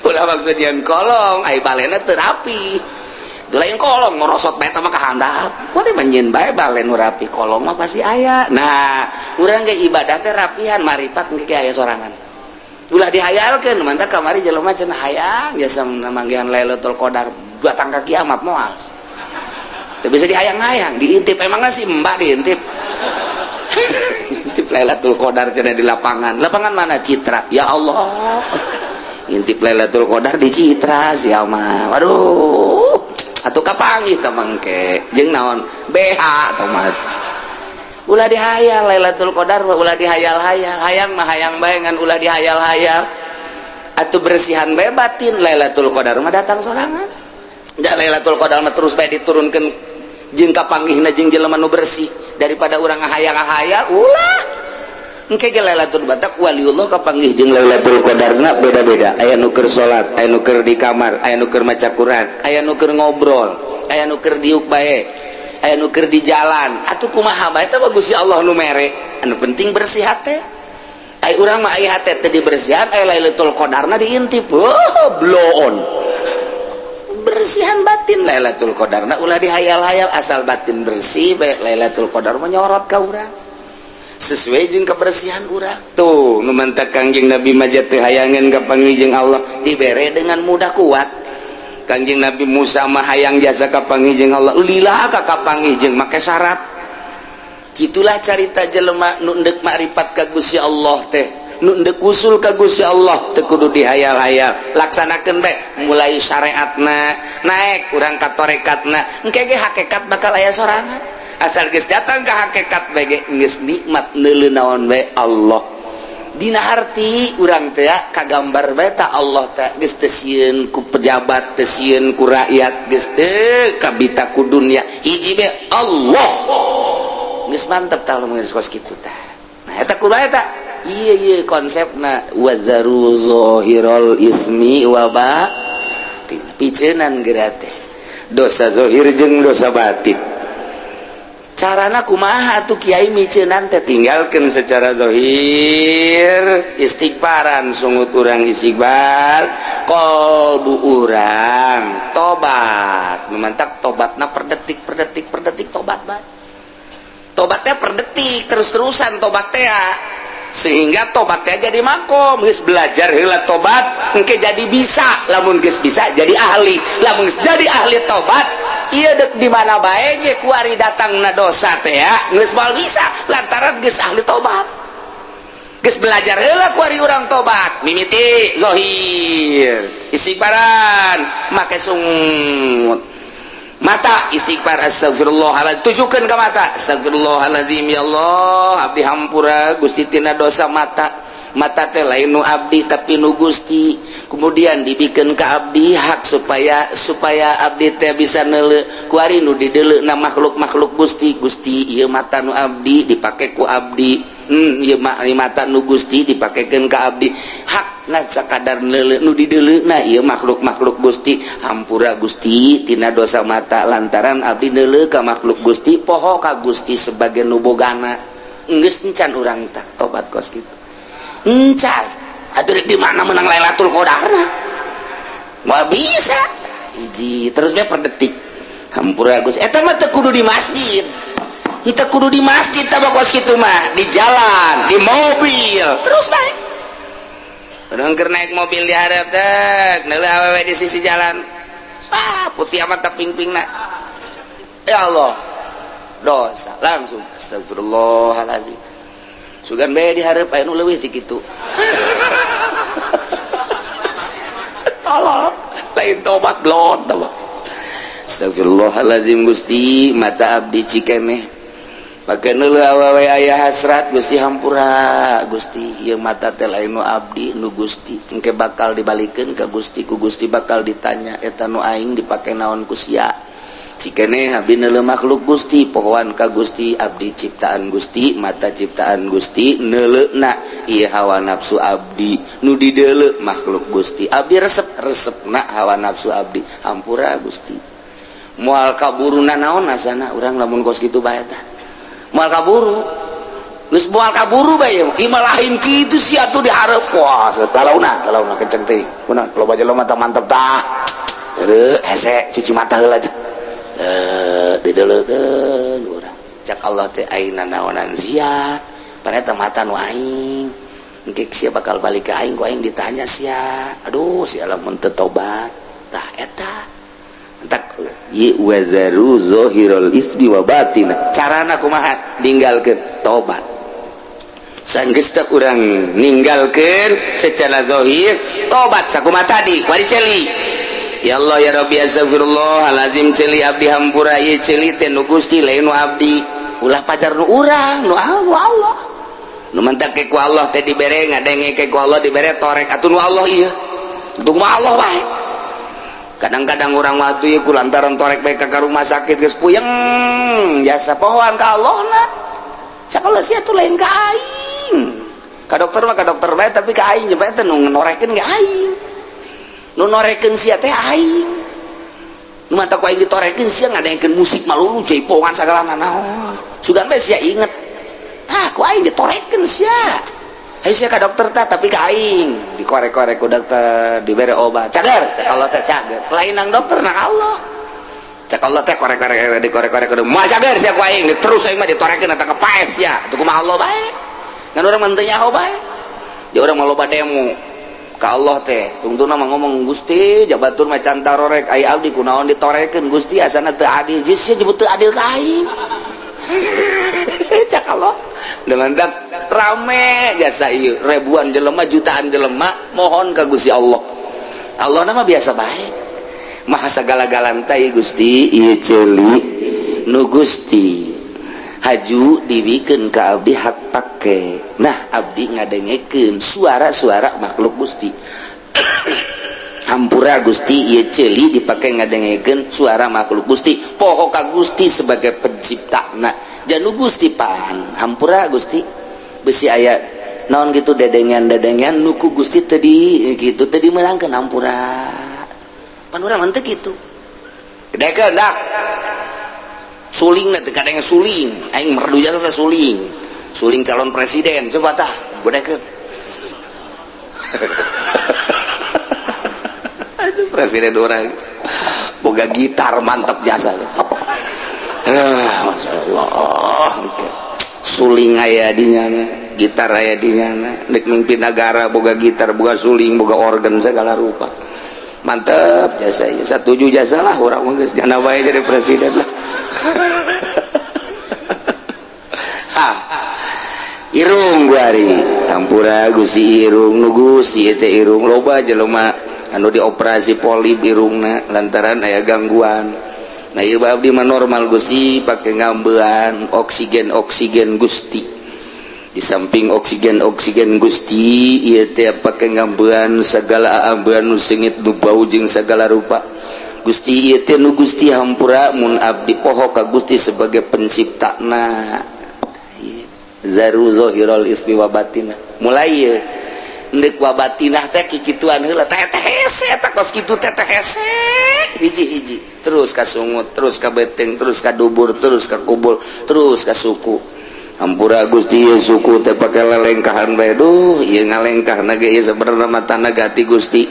Ulah maksud nyieun kolong, ai balena teu rapi. Teu lain kolong ngorosot bae mah kahandap. Poe mah nyieun bae bale nu rapi, kolong mah pasti aya. Nah, urang ge ibadah teh rapihan, marifat engke aya sorangan. Ulah dihayalkeun mantap kamari jelema cenah hayang jasa manggihan Lailatul Qadar datang ka kiamat moal. Teu bisa dihayang-hayang, diintip emangna si mbah diintip. Intip Lailatul Qadar cenah di lapangan. Lapangan mana? Citra. Ya Allah. Intip Lailatul Qadar di Citra sia mah. Waduh. Atuh kapanggih teh mangke. Jeung naon? BH tah mah. Ulah dihayal Lailatul Qadar, ulah dihayal-hayal. Hayang mah hayang bae ngan ulah dihayal-hayal. Atuh bersihan bae batin. Lailatul Qadar mah datang sorangan. Da Lailatul Qadar mah terus bae diturunkeun jeung kapanggihna jeung jelema nu bersih daripada urang ngahayal-ngahayal. Ulah engke ge Lailatul Qadar waliullah kapanggih jeung Lailatul Qadarna beda-beda. Aya nu keur salat, aya nu keur di kamar, aya nu keur maca Quran, aya nu keur ngobrol, aya nu keur diuk bae, aya nu keur di jalan. Atuh kumaha bae teh bagus ya Allah nu mere. Anu penting bersih hate. Ai urang mah aya hate teh dibersihan, aya Lailatul Qadarna diintip. Blow on. Bersihan batin Lailatul Qadarna ulah dihayal-hayal asal batin bersih bae Lailatul Qadar menyorot ka urang sesuai jeung kebersihan urang. Tuh nu mantak Kangjeng Nabi mah teu hayangan kapanggih jeung Allah dibere dengan mudah kuat. Kangjeng Nabi Musa mah hayang jasa kapanggih jeung Allah lillah ka kapanggih jeung make syarat. Kitulah carita jelema nu endek makrifat ka Gusti Allah teh, nu endek usul ka Gusti Allah teu kudu dihayal-hayal. Laksanakeun bae mulai syariatna naik urang ka tarekatna engke ge hakikat bakal aya sorangan. Asal geus datang ka hakikat bae ge geus nikmat neuleuh naon bae Allah. Dina harti urang teh kagambar bae ta Allah teh geus teu sieun ku pejabat, teu sieun ku rakyat, geus teu kabita ku dunya. Hiji bae Allah. Geus mantep tah mun geus kitu tah. Nah eta kudu eta. Iya konsepna wazaru zahirul ismi wa batin. Piceunan geura teh. Dosa zahir jeung dosa batin. Carana kumaha atuh kiai miceunan teh tinggalkeun secara zahir, istighfaran sungut urang istighfar, qalbu urang tobat. Memantak tobatna per detik tobat bae. Tobatnya per detik terus-terusan tobat teh sehingga tobatnya jadi makom. Geus belajar heula tobat engke jadi bisa, lamun geus bisa jadi ahli, lamun jadi ahli tobat ieu deuk di mana bae ge kuari datangna dosa teh geus moal bisa lantaran geus ahli tobat. Geus belajar heula kuari urang tobat, mimiti zahir istighfaran make sungut mata istighfar astagfirullahaladzim tujukan ke mata astagfirullahaladzim ya Allah abdi hampura Gusti tina dosa mata teh lain nu abdi tapi nu Gusti kemudian dibikeun ka abdi hak supaya abdi teh bisa neuleuh kuari nu dideleukna makhluk Gusti ieu mata nu abdi dipake ku abdi ieu mata nu Gusti dipakekeun ka abdi hak na sakadar neuleuh nu dideleukna ieu makhluk Gusti hampura Gusti tina dosa mata lantaran abdi neuleuh ka makhluk Gusti poho ka Gusti sebagai nu bogana geus encan urang tah tobat kos kitu encan atuh di mana menang Lailatul Qadarna moal bisa hiji terus we per detik hampura Gusti eta mah teu kudu di masjid teu kudu di masjid tah kos kitu mah di jalan di mobil terus bae. Orang keur naik mobil di hareup teh, neuleuh awewe di sisi jalan. Putih amat teh ping-pingna. Ya Allah. Dosa langsung astagfirullahalazim. Sugan bae di hareup aya nu leuwih ti kitu. Allah, lain tobat blot tah. Astagfirullahalazim Gusti, mata abdi cikeneh. pakai awewe aya hasrat Gusti hampura Gusti ieu mata teh lain nu abdi nu Gusti engke bakal dibalikeun ka Gusti ku Gusti bakal ditanya eta nu aing dipake naon ku sia cikene abdi neuleuh makhluk Gusti pohoan ka Gusti abdi ciptaan Gusti mata ciptaan Gusti neuleuna ieu hawa nafsu abdi nu dideuleu makhluk Gusti abdi resep-resepna hawa nafsu abdi hampura Gusti moal kaburuna naon asana urang lamun kos kitu bae tah moal kaburu geus moal kaburu bae ieu lain kitu sia atuh dihareup wah kalauna kenceng teh kunaon loba jelema tah mantep tah heureuh hese cuci mata heula teh dideuleukeun urang cak Allah teh ayeuna naonan sia paneta mata nu aing engke sia bakal balik ka aing ku aing ditanya sia aduh sia lamun teu tobat tah eta entak ye wazaru zahirul ismi wa batina carana kumaha ninggalkeun tobat sanggeus teh urang ninggalkeun secara zahir tobat sakumaha tadi kuari celi ya Allah ya Rabbi astagfirullahalazim celi abdi hampura ieu celi teh nu Gusti lain nu abdi ulah pacar nu urang nu Allah nu mentak ke ku Allah teh dibere ngadenge ke ku Allah dibere torek atuh nu Allah ieu untuk mah Allah wae kadang-kadang orang waktu ieu kulantaran torek bae ka rumah sakit geus puyeng jasa pohoan ka Allahna cak Allah sia tuh lain ka aing ka dokter mah ka dokter bae tapi ka aing bae teh nu norekeun ge aing nu norekeun sia teh aing nu mata ku aing ditorekeun sia ngadengkeun musik malulu jaipongan sagala naon sugan bae sia inget tah ku aing ditorekeun sia ayo sia ka dokter tah tapi ka aing dikorek-korek ku dokter dibere obat cager cak Allah teh cager lain nang dokter nang Allah cak Allah teh korek-korek dikorek-korek ku mah cager sia ku aing terus aing mah ditorekeun eta kepaeh sia atuh kumaha Allah bae ngan urang mah teu nyaho bae jeung urang mah loba demo ka Allah teh tungtuna mah ngomong Gusti jabatur mah can tarorek aya abdi kunaon ditorekeun Gusti asana teu adil jeung sia jebut teu adil ka aing cak Allah dengan tak rame jasa ieu ribuan jelema jutaan jelema mohon ka Gusti Allah Allah nama biasa bae maha sagala-galan teh Gusti ieu ceuli nu Gusti haju dibikeun ka abdi hak pake nah abdi ngadengekeun suara-suara makhluk Gusti hampura Gusti ieu ceuli dipake ngadengekeun suara makhluk Gusti poho ka Gusti sebagai penciptana janu Gusti pan hampura Gusti besi aya naon gitu dedengan nuku Gusti tadi gitu tadi menangkeun hampura pan urang mah teu kitu dekeun dak suling teh kadang suling aing merdu jasa suling calon presiden coba tah bodekeun aduh presiden orang boga gitar mantep jasa masyaallah suling aya dinyana gitar aya dinyana nek mimpin negara boga gitar boga suling boga organ segala rupa mantep jasa ieu satuju jasa lah urang mah geus jana bae jadi presiden lah irung guari hampura Gusti irung nu Gusti teh irung loba jelema anu dioperasi polip irungna lantaran aya gangguan nah ieu abdi mah normal Gusti pake ngambean oksigen Gusti di samping oksigen Gusti ieu teh pake ngambean sagala ambean nu sengit nu bau jeung sagala rupa Gusti ieu teh nu Gusti hampura mun abdi poho ka Gusti sebagai penciptana zaru zahirul ismi wa batina mulai ieu neuk wa batinah teh kikituan heula teh hese eta kos kitu teh hese hiji-hiji terus ka sungut terus ka beteng terus ka dubur terus ka kubul terus ka suku hampura Gusti ieu suku teh pake lelengkahan bae duh ieu ngalengkahna ge ieu sabenerna mah tanah gati Gusti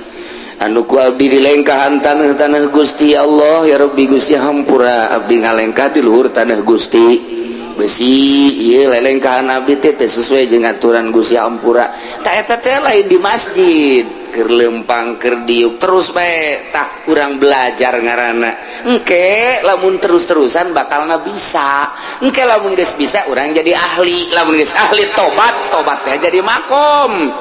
anu ku abdi dilengkahan taneuh Gusti Allah ya Rabbi Gusti hampura abdi ngalengkah di luhur taneuh Gusti besi ieu lelengkahan abdi teh sesuai jeung aturan Gusti hampura tah eta teh lain di masjid keur lempang keur diuk terus bae tah urang belajar ngaranna engke lamun terus-terusan bakalna bisa engke lamun geus bisa urang jadi ahli lamun geus ahli tobat teh jadi makom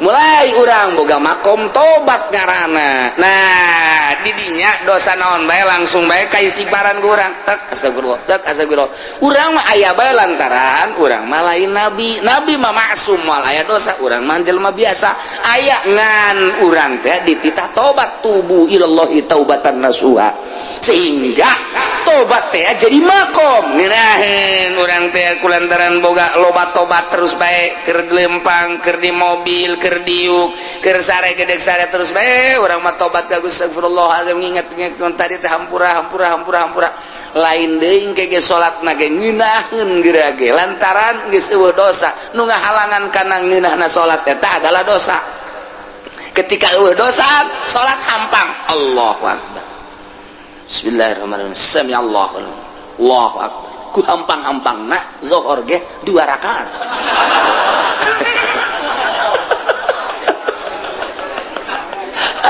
mulai urang boga makom tobat ngaranna nah didinya nya dosa naon bae langsung bae ka istighfaran ku urang tek astagfirullah urang mah aya bae lantaran urang mah lain nabi mah maksum moal aya dosa urang mah jelema biasa aya ngan urang teh dititah tobat tubu ilallahi taubatan nasuha sehingga tobat teh jadi makom ngeunaheun urang teh kulantaran boga loba tobat terus bae keur lempang keur di mobil keur diuk keur sare gedeg sare terus bae urang mah tobat ka Gusti astagfirullahalazim nginget-nginget tadi teh hampura lain deui kege salatna ge ngeunaheun geurage lantaran geus eueuh dosa nu ngahalangan kana ngeunahna salat eta adalah dosa ketika eueuh dosa salat hampang Allahu akbar bismillahirrahmanirrahim sami Allahu akbar ku hampang-hampangna zuhur ge 2 rakaat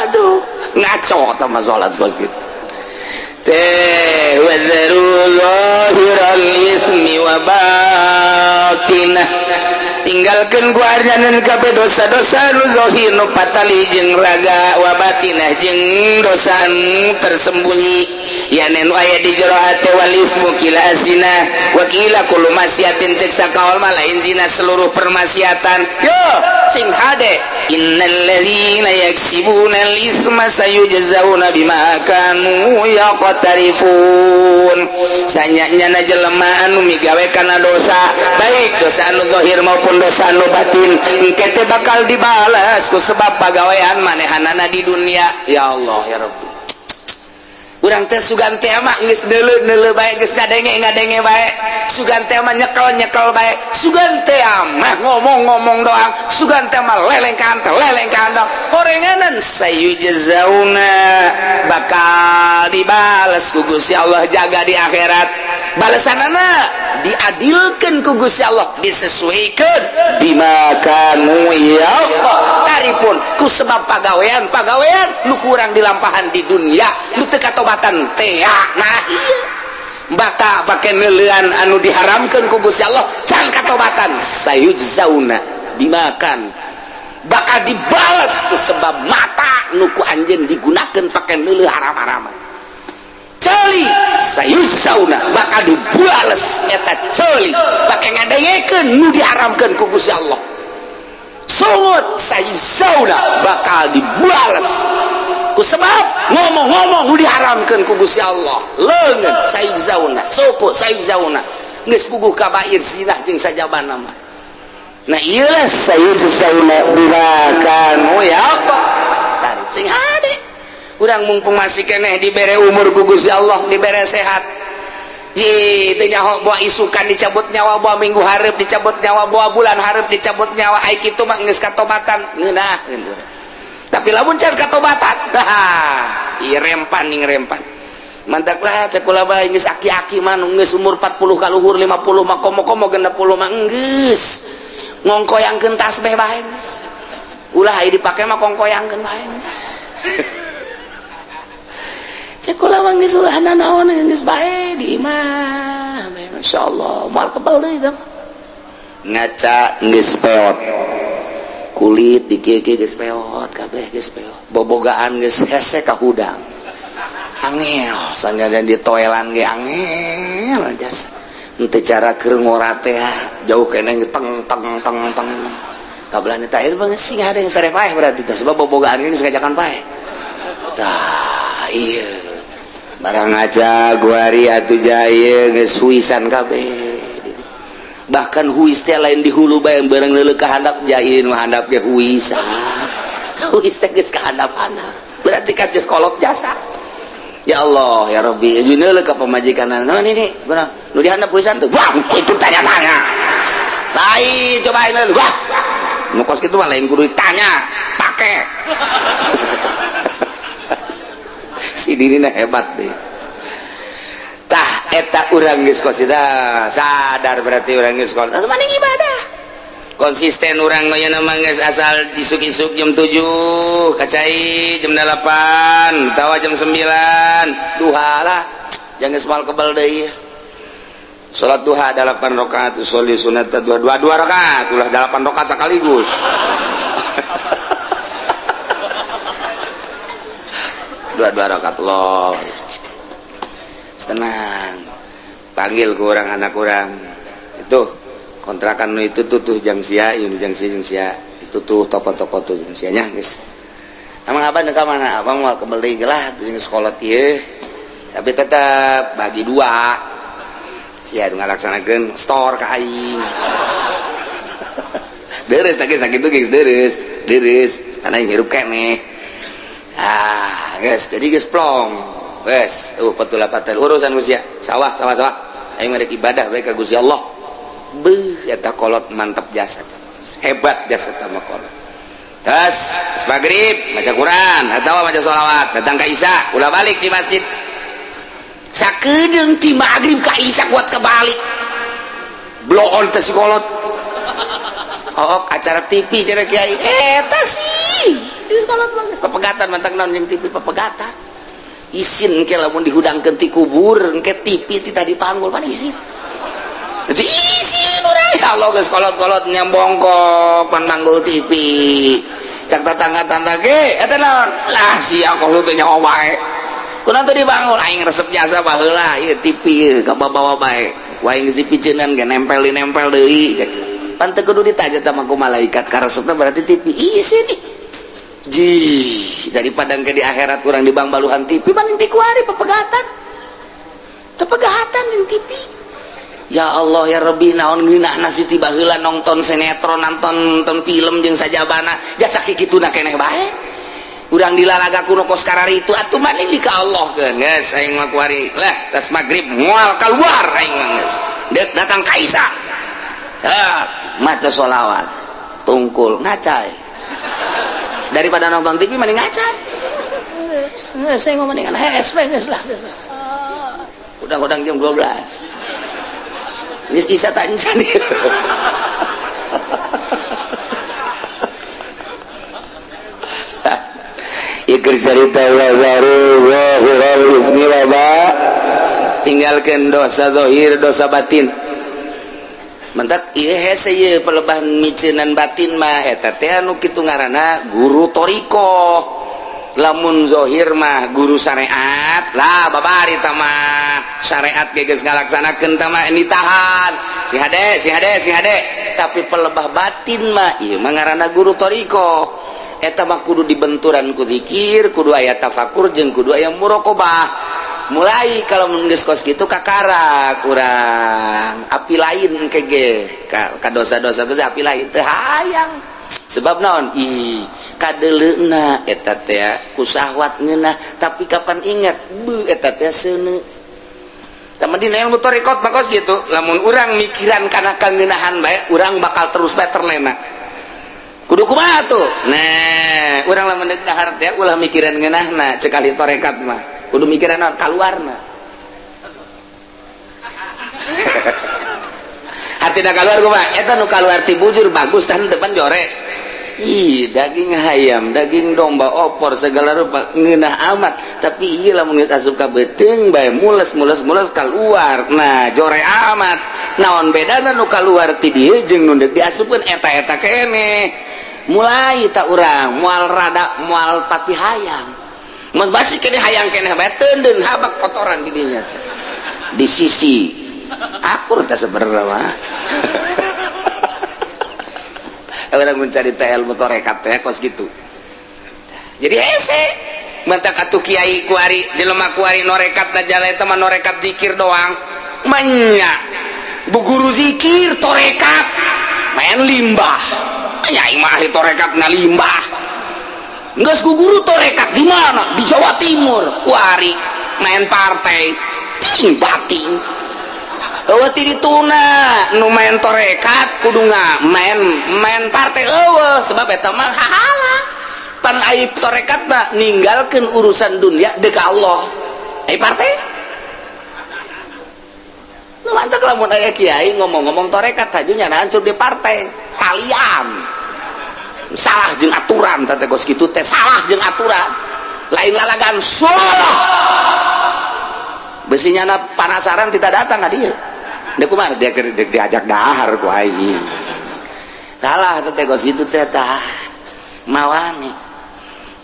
aduh ngaco sama sholat bos gitu teh wazaru zahiral ismi wa batinah tinggalkeun ku arjaneun kabeh dosa-dosa nu zahir nu patali jeung raga wa batinah jeung dosa tersembunyi ya nu aya di jero hate wal ismu kila zina wa kila kullu masyiatin cek sakaul lain zina seluruh permaksiatan yo sing hade innal ladzina yaksibuna al isma sayujzauna bima kanu yaqtarifun sanyanya jelema anu migawe kana dosa baik dosa anu zahir maupun dosa anu batin engke teh bakal dibalas ku sebab pagawean manehanana di dunia ya Allah ya Rabbi urang teh sugan teh mah geus neuleuh bae geus ngadenge bae sugan teh mah nyekel bae sugan teh mah ngomong doang sugan teh mah lelengkan horenganan sayujzauna bakal dibales ku Gusti Allah jaga di akhirat balasanana diadilkeun ku Gusti Allah disesuaikeun bima kanu taripun ku sebab pagawean nu kurang dilampahan di dunia nu teu katobatan teh nah iya bata pake neuleuan anu diharamkeun ku Gusti Allah can katobatan sayujzauna bimakan bakal dibales ku sebab mata nu ku anjeun digunakeun pake neuleuh haram-haraman ceuli sayujzauna bakal dibales eta ceuli pake ngadengekeun nu diharamkeun ku Gusti Allah sungut sayujzauna bakal dibales ku sebab ngomong-ngomong nu diharamkeun ku Gusti Allah leungeun sayujzauna sopo sayujzauna geus puguh kabair zinah jeung sajabana mah nah ieu lah sayujzauna bima kanu ya apa tarik sing hade urang mumpung masih keneh dibere umur ku Gusti Allah dibere sehat ji teu nyaho bawa isukan dicabut nyawa bawa minggu hareup dicabut nyawa bawa bulan hareup dicabut nyawa ai kitu mah geus katobatan ngeunaheun tapi lamun can katobatan ieu rempan mantaklah cek ulah bae geus aki-aki mah geus umur 40 ka luhur 50 mah komo-komo 60 mah geus ngongkoyangkeun tasbih bae geus ulah aya dipake mah kongkoyangkeun bae cek ulah mah geus ulah nanaon geus bae di imah masyaallah moal kebal deui tah ngaca geus peot kulit dikieu-kieu geus peot kabeh geus peot bobogaan geus hese ka hudang angel sanjadan di toelan ge angel jasa henteu cara keur ngora teh jauh keneh teng kabelan eta ieu mah sing hade yang sare paeh berarti teh sebab bobogaan geus ngajakan paeh tah ieu barang aja guari atuh jaya geus huisan kabeh bahkan huis teh lain di hulu bae bareng leuleuh ka handap jaya nu handap ge huisan huis teh geus ka handap-handap berarti kan geus kolot jasa ya Allah ya Rabbi ajuneuleuh ka pamajikanna naon ini kurang nu dihandap huisan tuh wah itu tanya-tanya lain cobain dulu wah nu kos kitu mah lain kudu ditanya pake si dirina hebat deh tah eta urang geus kos eta sadar berarti urang geus kos maning ibadah konsisten urang ngoyeuna mah geus asal isuk-isuk jam 7 kacai jam 8 tawa jam 9 duha lah jangan semal kebal deui salat duha 8 rakaat usolli sunat 2 rakaat ulah 8 rakaat sekaligus dua rakaat Allah tenang panggil ke orang anak orang itu kontrakan itu tuh jang sia itu tuh toko-toko tuh jang sianya guys emang abang ke mana abang mau kembali lah di sekolah ieu tapi tetap bagi dua sia ngalaksanakeun store ka aing deres sakit tuh guys deres karena yang hirup keneh guys jadi guys plong guys petul patel urusan usia sawah aing merek ibadah baik ka Gusti Allah beuh eta kolot mantap jasa hebat jasa mah kolot tas maghrib baca Quran atawa baca sholawat datang ka Isya ulah balik di masjid sakedeung ti maghrib ka Isya kuat kebalik blow on teh si kolot acara TV cara kiai eta sih di kolot mah papegatan mantang naon jeung TV papegatan isin ke lamun dihudangkeun ti kubur engke TV ti tadi panggul pan isin jadi isin urang Allah geus kolot-kolot nyambongkok pan panggul TV cak tetangga-tetangga ge eta naon lah sia kalau teh nyawa bae kunaon teh dibangun aing resep jasa baheula ieu TV ka bawa bae wae geus dipiceunan ge nempel deui cak pan teu kudu ditanya sama ku malaikat karesepna berarti TV isin daripada ke di akhirat kurang di bang baluhan TV banding ti kuari pepegatan yang TV ya Allah ya Rabbi naon ngeunahna si tiba heula nonton sinetron nonton film jeung sajabana jasa kikituna keneh bae urang dilalagaku nu kos karari itu atuh mani di ka Allah keun geus aing mah kuari lah tas magrib moal keluar aing geus deuk datang ka Isya maca sholawat tungkul ngacai daripada nonton TV mending ngaca nggak saya ngomong dengan HSP nggak lah udang jam 12 Isya tanya sendiri ikir cerita wazaru zahiral ismi waba tinggalkan dosa zahir dosa batin mentak ieu hese ieu pelebahan miceunan batin mah eta teh anu kitu ngaranna guru toriko lamun zahir mah guru syariat lah babari tah mah syariat ge geus ngalaksanakeun tah mah nitahan si hade tapi pelebah batin mah ieu mah ngaranna guru toriko eta mah kudu dibenturan ku zikir kudu aya tafakur jeung kudu aya muraqabah mulai kalau geus kos kitu kakara kurang api lain kege ka dosa-dosa geus api lain teu hayang sebab naon kadeleuna eta teh ku syahwat ngeunah tapi kapan ingat beuh eta teh seuneu tama dina ilmu tarekat mah kos gitu lamun urang mikiran kana kangeunahan bae urang bakal terus bae terlena kudu kumaha tuh nah urang lamun deuk dahar teh ulah mikiran ngeunahna ceuk ahli tarekat mah kudu mikiran naon kaluarna artina kaluar kumaha eta nu kaluar ti bujur bagus tah depan jore daging hayam daging domba opor segala rupa ngeunah amat tapi ieu lamun geus asup ka beuteung bae mules kaluar nah jore amat naon bedana nu kaluar ti dieu jeung nu deuk diasupkeun eta keneh mulai tak urang moal pati hayang mun basi keneh hayang keneh bae teundeun habak kotoran di dinya di sisi akur teh sebenarnya mah orang mencari ilmu tarekat teh kos gitu jadi hese mentak atuh kiai kuari jelema kuari norekat da jala eta mah norekat zikir doang manya bu guru zikir tarekat main limbah nyai mah ahli tarekat ngalimbah geus ku guru tarekat di mana di Jawa Timur kuari main partai ting bating eueuh ti dituna nu main tarekat kudu main partai eueuh sebab eta mah hahala pan aya tarekat mah ninggalkeun urusan dunia deuk ka Allah aya partai nu mantep lamun aya kiai ngomong-ngomong tarekat haju nyana hancur di partai kalian salah jeung aturan teh gos kitu teh salah jeung aturan lain lalagan salah besinya panasaran tidak datang ka dieu dia kumaha dia diajak dahar ku aing salah teh gos itu teh tah mawane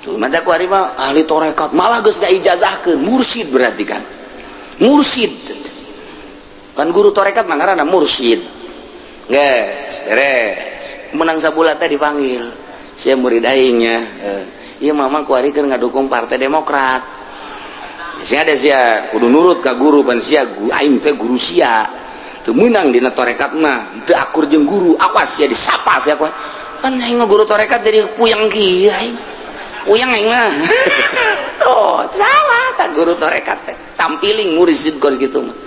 tuh mata kuari mah ahli torekat malah geus ngaijazahkeun mursyid berarti kan mursyid kan guru torekat mah ngaranna mursyid geus beres menang sabulat teh dipanggil sia murid aingnya ieu mama kuari keur ngadukung Partai Demokrat sia ada sia kudu nurut ka guru pan sia aing teh guru sia teu meunang dina torekat mah teu akur jeung guru awas sia disapa sia kan aing guru torekat jadi puyeng kieu aing puyeng aing mah oh salah tak guru torekat teh tampiling mursyid kos kitu mah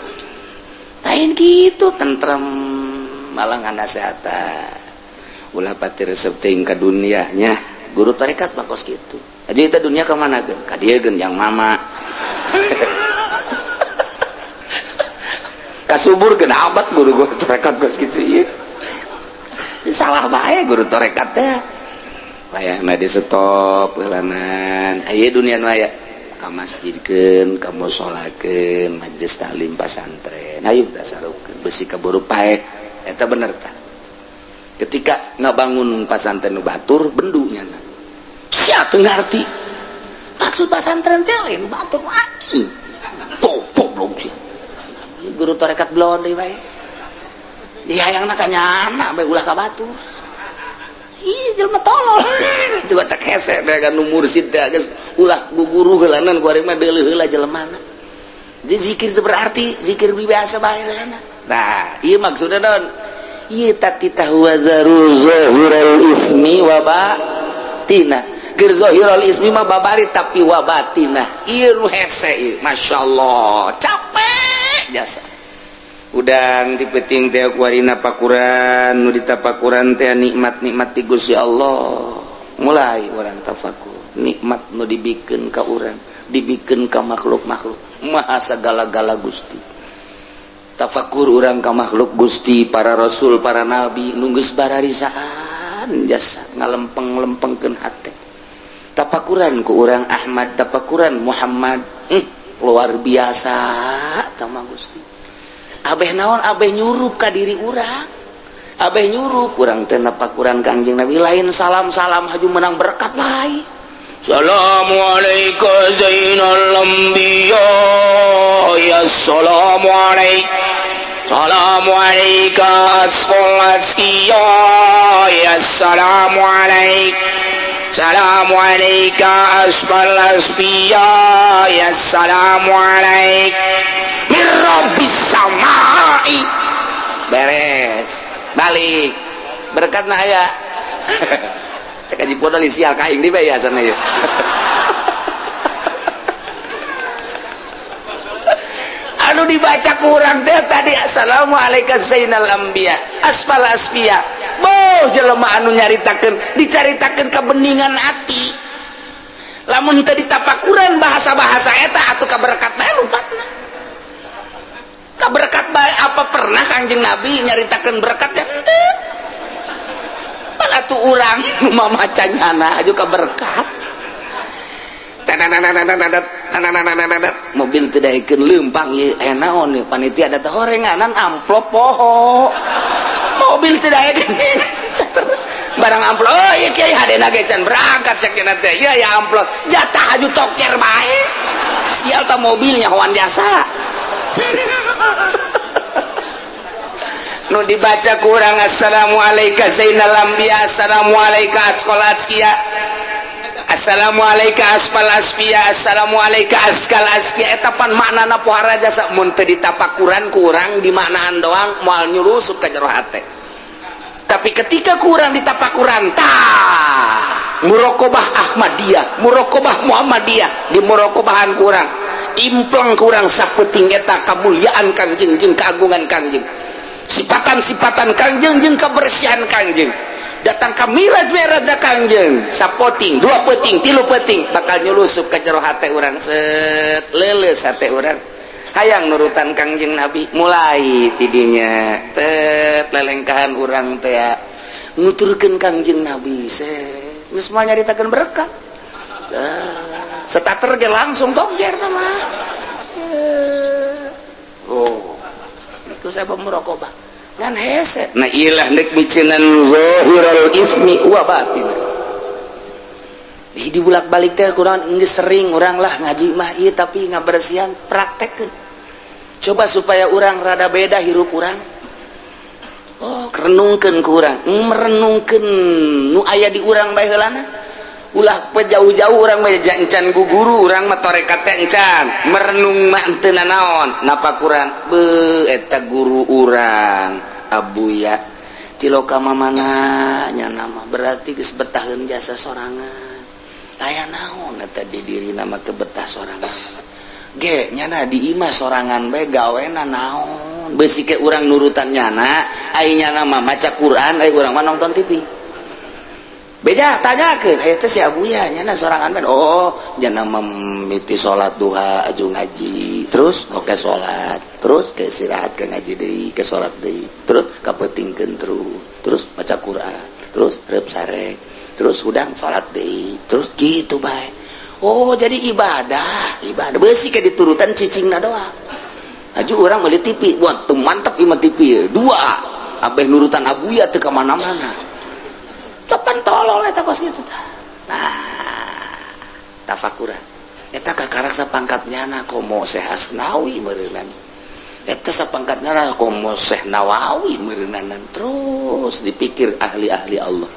lain kitu tentrem malah nganasehatan ulah pati resep teuing ka dunianya guru tarekat mah kos kitu aja kita dunia ke mana geun ka dieu geun yang mama kasubur geun abad guru tarekat kos kitu ieu salah bae guru tarekat teh layahna di stop heulanan aya dunia nu aya ka masjidkeun ka musolakeun majelis taklim pasantren ayo kita sarupkeun besi kaburu paek eta bener tah ketika ngabangun pasantren nu batur bendunya sia teu ngarti maksud pasantren teh lain batur anjing tuh goblok sia guru tarekat blon deui bae dihayangna ka nyana bae ulah ka batur ih jelema tolol coba tak hese da nu mursyid teh geus ulah guguru heulanan ku ari mah deuleuh heula jelemana jadi zikir teh berarti zikir biasa bae heulana nah ieu maksudna naon ieu tatitahu wazarul zahirul ismi wa batinah keur zahirul ismi mah babari tapi wa batinah ieu nu hese ieu masyaallah capek jasa udang dipeting teh kuarina pakuran nu ditapakuran teh nikmat-nikmat ti Gusti Allah mulai urang tafakur nikmat nu dibikeun ka urang dibikeun ka makhluk-makhluk maha sagala-gala Gusti tafakur urang ka makhluk Gusti para rasul para nabi nu geus bararisaan jasa ngalempeng-lempengkeun hate tapakuran ku urang Ahmad tapakuran Muhammad luar biasa tama Gusti abeh naon abeh nyurup ka diri urang abeh nyurup urang teh napakuran Kangjeng Nabi lain salam-salam haju menang berkat lain Assalamualaikum zainal anbiya ya assalamualaikum Assalamualaikum asqal asqiya ya assalamualaikum Assalamualaikum asqal asqiya ya assalamualaikum min rabbis samai beres balik berkat na aya cek aji podol sial kaing di bae asana ieu anu dibaca ku urang teh tadi assalamualaikum zainal anbiya asfal asfiya boh jelema anu nyaritakeun dicaritakeun ka beningan ati lamun teu ditapakuran bahasa-bahasa eta atuh kaberkat bae lupatna kaberkat bae apa pernah Kangjeng Nabi nyaritakeun berkat ya henteu pala tu urang nu mamaca nyana aju kaberkat mobil teu daekeun leumpang ieu naon ieu panitia da teh horenganan amplop poho mobil teu daekeun barang amplop oh ieu kieu hadena ge can berangkat cek teh ieu ya amplop jatah aju tokcer bae sial ta mobilnya hewan jasa nu dibaca kurang assalamualaikum zainal anbiya assalamualaikum asqal asqiya assalamualaikum asfal asfiya assalamualaikum asqal asqiya eta pan maknana pohara jasa mun teu ditapakuran kurang di maknaan doang moal nyurusup ka jero hate tapi ketika kurang ditapakuran tah muraqabah Ahmadiyah muraqabah Muhammadiyah di muraqabahan kurang impleng kurang sapeting eta kamulyaan Kangjeng jeung keagungan Kangjeng sifatan-sifatan Kangjeng jeung kebersihan Kangjeng datang ka miraj-miraj da Kangjeng sapoting dua peuting tilu peuting bakal nyulusup ka jero hate urang set leuleus hate urang hayang nurutan Kangjeng Nabi mulai tidinya tet lelengkahan urang teh nguturkeun Kangjeng Nabi set geus moal nyaritakeun berkah starter ge langsung togjer tah mah oh itu saya pemuraqabah ngan hese nah iyalah nek micenan zahirul ismi wa batinah dibulak-balik teh kurang geus sering urang lah ngaji mah ieu tapi ngabersihan praktek. Coba supaya urang rada beda hirup urang. Oh, renungkeun ku urang, merenungkeun nu aya di urang bae heulana. Ulah jauh-jauh urang bae encan guguru urang mah tarekat teh encan, merenung mah teu nanaon. Napa kurang? Beuh eta guru urang, abuya. Tiloka mamana nya nama berarti geus betaheun jasa sorangan. Aya naon eta di diri nama kebetah sorangan. Ge nyana di imah sorangan bae gawena naon? Beusi ke urang nurutan nyana, ai nyana mah maca Quran, ai urang mah nonton TV. Beja tanyakeun, aya teh si abuya nyana sorangan bae. Oh, nyana mimiti salat duha aju ngaji, terus oke salat, terus ke istirahat ke ngaji deui, ke salat deui, terus kapetingkeun terus baca Quran, terus reup sarek, terus udang salat deui, terus gitu bae. Oh, jadi ibadah beusi ke diturutan cicingna doang. Aju urang meuli TV, buat tuh mantep imah TV dua, abeh nurutan abuya teu ka mana-mana. Tepan tolol eta kos kitu tah. Nah, tafakuran. Eta kakarak sapangkatnya na komo Syekh Asnawi meureunan. Eta sapangkatnya na komo Syekh Nawawi meureunan terus dipikir ahli-ahli Allah.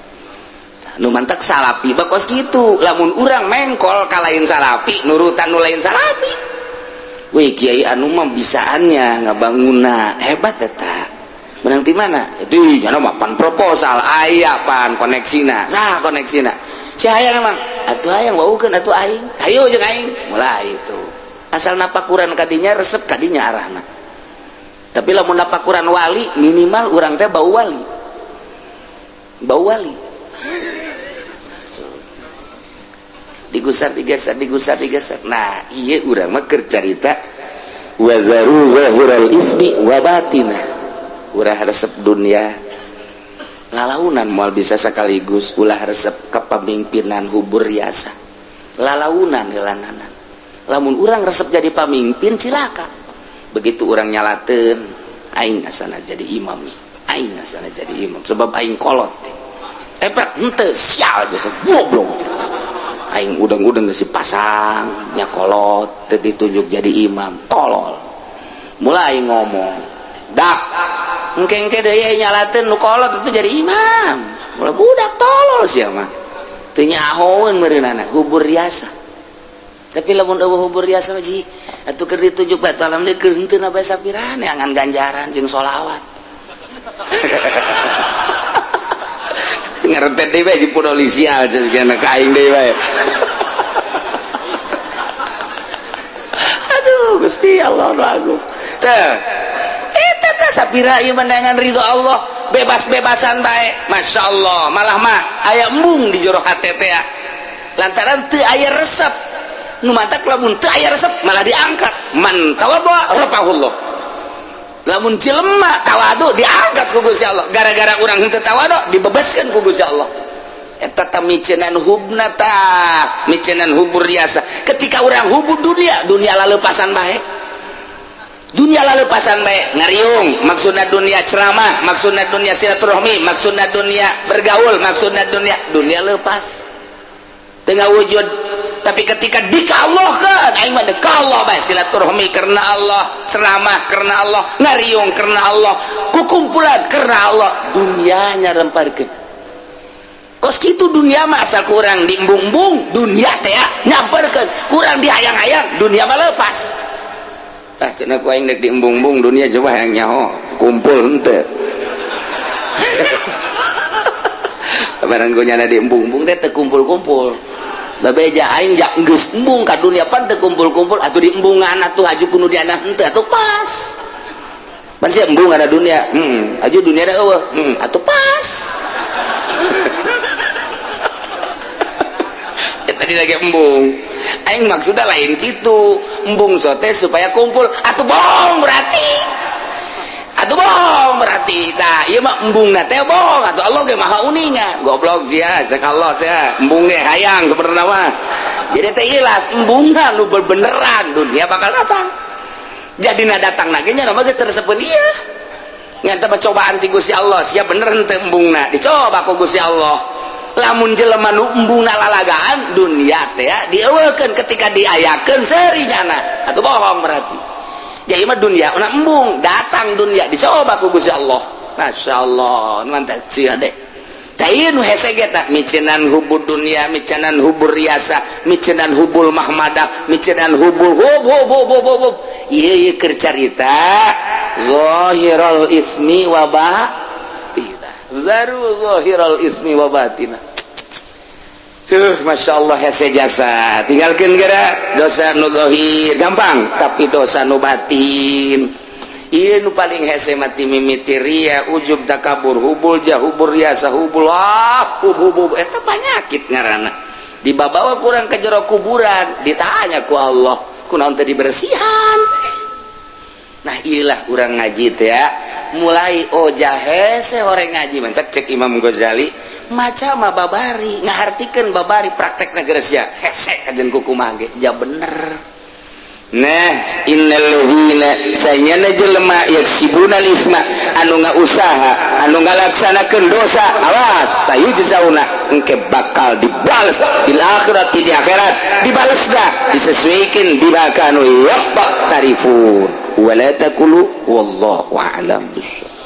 Nu mantak salapi bakos kitu. Lamun urang mengkol ka lain salapi, nurutan nu lain salapi. Weh kiai anu mah bisaannya ngabangunna hebat eta. Menang di mana? Di nya mah pan proposal aya pan koneksina. Sah koneksina. Si hayang emang atuh hayang waukeun atuh aing. Hayu jeung aing. Mulai itu. Asal napakuran kadinya resep kadinya arahna. Tapi lamun napakuran wali minimal urang teh bau wali. Bau wali. Digusar digeser. Nah, ieu urang mah keur carita wa zaru zahiral ismi wa batinah. Ulah resep dunia lalaunan moal bisa sekaligus ulah resep kepemimpinan hubur riasa lalaunan gelananan. Lamun urang resep jadi pamimpin silaka. Begitu urang nyalateun aing asana jadi imam, aing asana jadi imam sebab aing kolot epek henteu sial jasa goblok aing udang-udang geus dipasang nya kolot teu ditunjuk jadi imam tolol. Mulai ngomong dak engke deui nyalateun nu kolot itu jadi imam. Ulah budak tolol sia mah. Teu nyahoeun meureunana hubur riasa. Tapi lamun eueuh hubur riasa mah ji atuh keur ditunjuk bae alhamdulillah keur henteu na bae sapiran neangan ganjaran jeung sholawat. Ngarentet deui bae di polisial cenah ka aing deui bae. Aduh Gusti Allah nu agung. Teh sapira ieu menangan ridho Allah bebas-bebasan bae Masya Allah malah mah aya embung di jero hate teh lantaran teu aya resep nu mantak lamun teu aya resep malah diangkat man tawadhu rafa'ullah lamun jelema tawadu diangkat ku Gusti Allah gara-gara urang henteu tawadu dibebaskeun ku Gusti Allah eta tah micenan hubna tah micenan hubur riasa ketika urang hubur dunia laleupasan bae dunia laleupasan bae ngariung maksudna dunia ceramah maksudna dunia silaturahmi maksudna dunia bergaul maksudna dunia leupas teu ngawujud. Tapi ketika dikallahkeun aing mah ka Allah bae silaturahmi karena Allah ceramah karena Allah ngariung karena Allah kukumpulan karena Allah dunia nyaremparkeun kos kitu dunia mah asal kurang diembung-embung dunia teh nyamperkeun kurang dihayang-hayang dunia mah leupas. Tah cenah ku aing dek diembung-embung dunia coba hayang nyaho kumpul henteu. Barang ku nyana diembung-embung teh teu kumpul-kumpul. Babeja aing jak geus embung ka dunia pan teu kumpul-kumpul atuh diembungan atuh aju kuno diana henteu atuh pas. Pan sia embung ada dunia. Aju dunia da eueuh. Atuh pas. Eta tadi lagi embung. Aing maksudnya lain gitu embung sote supaya kumpul atuh bohong berarti tah ieu mah embung na teh bohong atuh Allah ge maha uningan goblok sia cek Allah teh embung ge hayang sebenarnya mah jadi teh ilas embungna nu beneran dunia bakal datang jadi na datang lagi nya mah geus teresepeun ieu nya teh cobaan ti Gusti Allah sia bener henteu embungna dicoba ku Gusti Allah lamun jelema nu embung lalagaan dunia teh ya dieuweulkeun ketika diayakeun serinyana atuh bohong berarti jadi mah dunia na embung datang dunia dicoba ku Gusti Allah masyaallah mantap sia deh tah ieu nu hese ge tah micenan hubur dunia micenan hubur riasa micenan hubul mahmadah micenan hubul hub ieu keur carita zahirul ismi wa batinah zaru zahirul ismi wa batinah. Masya Allah hese jasa tinggalkan gara dosa nu zahir gampang tapi dosa nu batin ieu nu paling hese mati mimiti ria ujub takabur hubul jahubur riasa hubul hubul eta penyakit ngaranna dibawa kurang ke jero kuburan ditanya ku Allah kunaon teh dibersihan. Nah iyalah kurang ngaji teh ya mulai hese orang ngaji mantap cek Imam Ghazali maca mah babari ngahartikeun babari praktek negara hese kajen kukumaha ge ja bener. Nah innal ladzina sayana jelema yaksibuna isma anu ngausaha anu ngalaksanakeun dosa awas sayujzauna engke bakal dibales di akhirat di akhirat dibalesna disesuaikeun bima kanu yaqtarifun wala taqulu wallahu a'lam bissawab.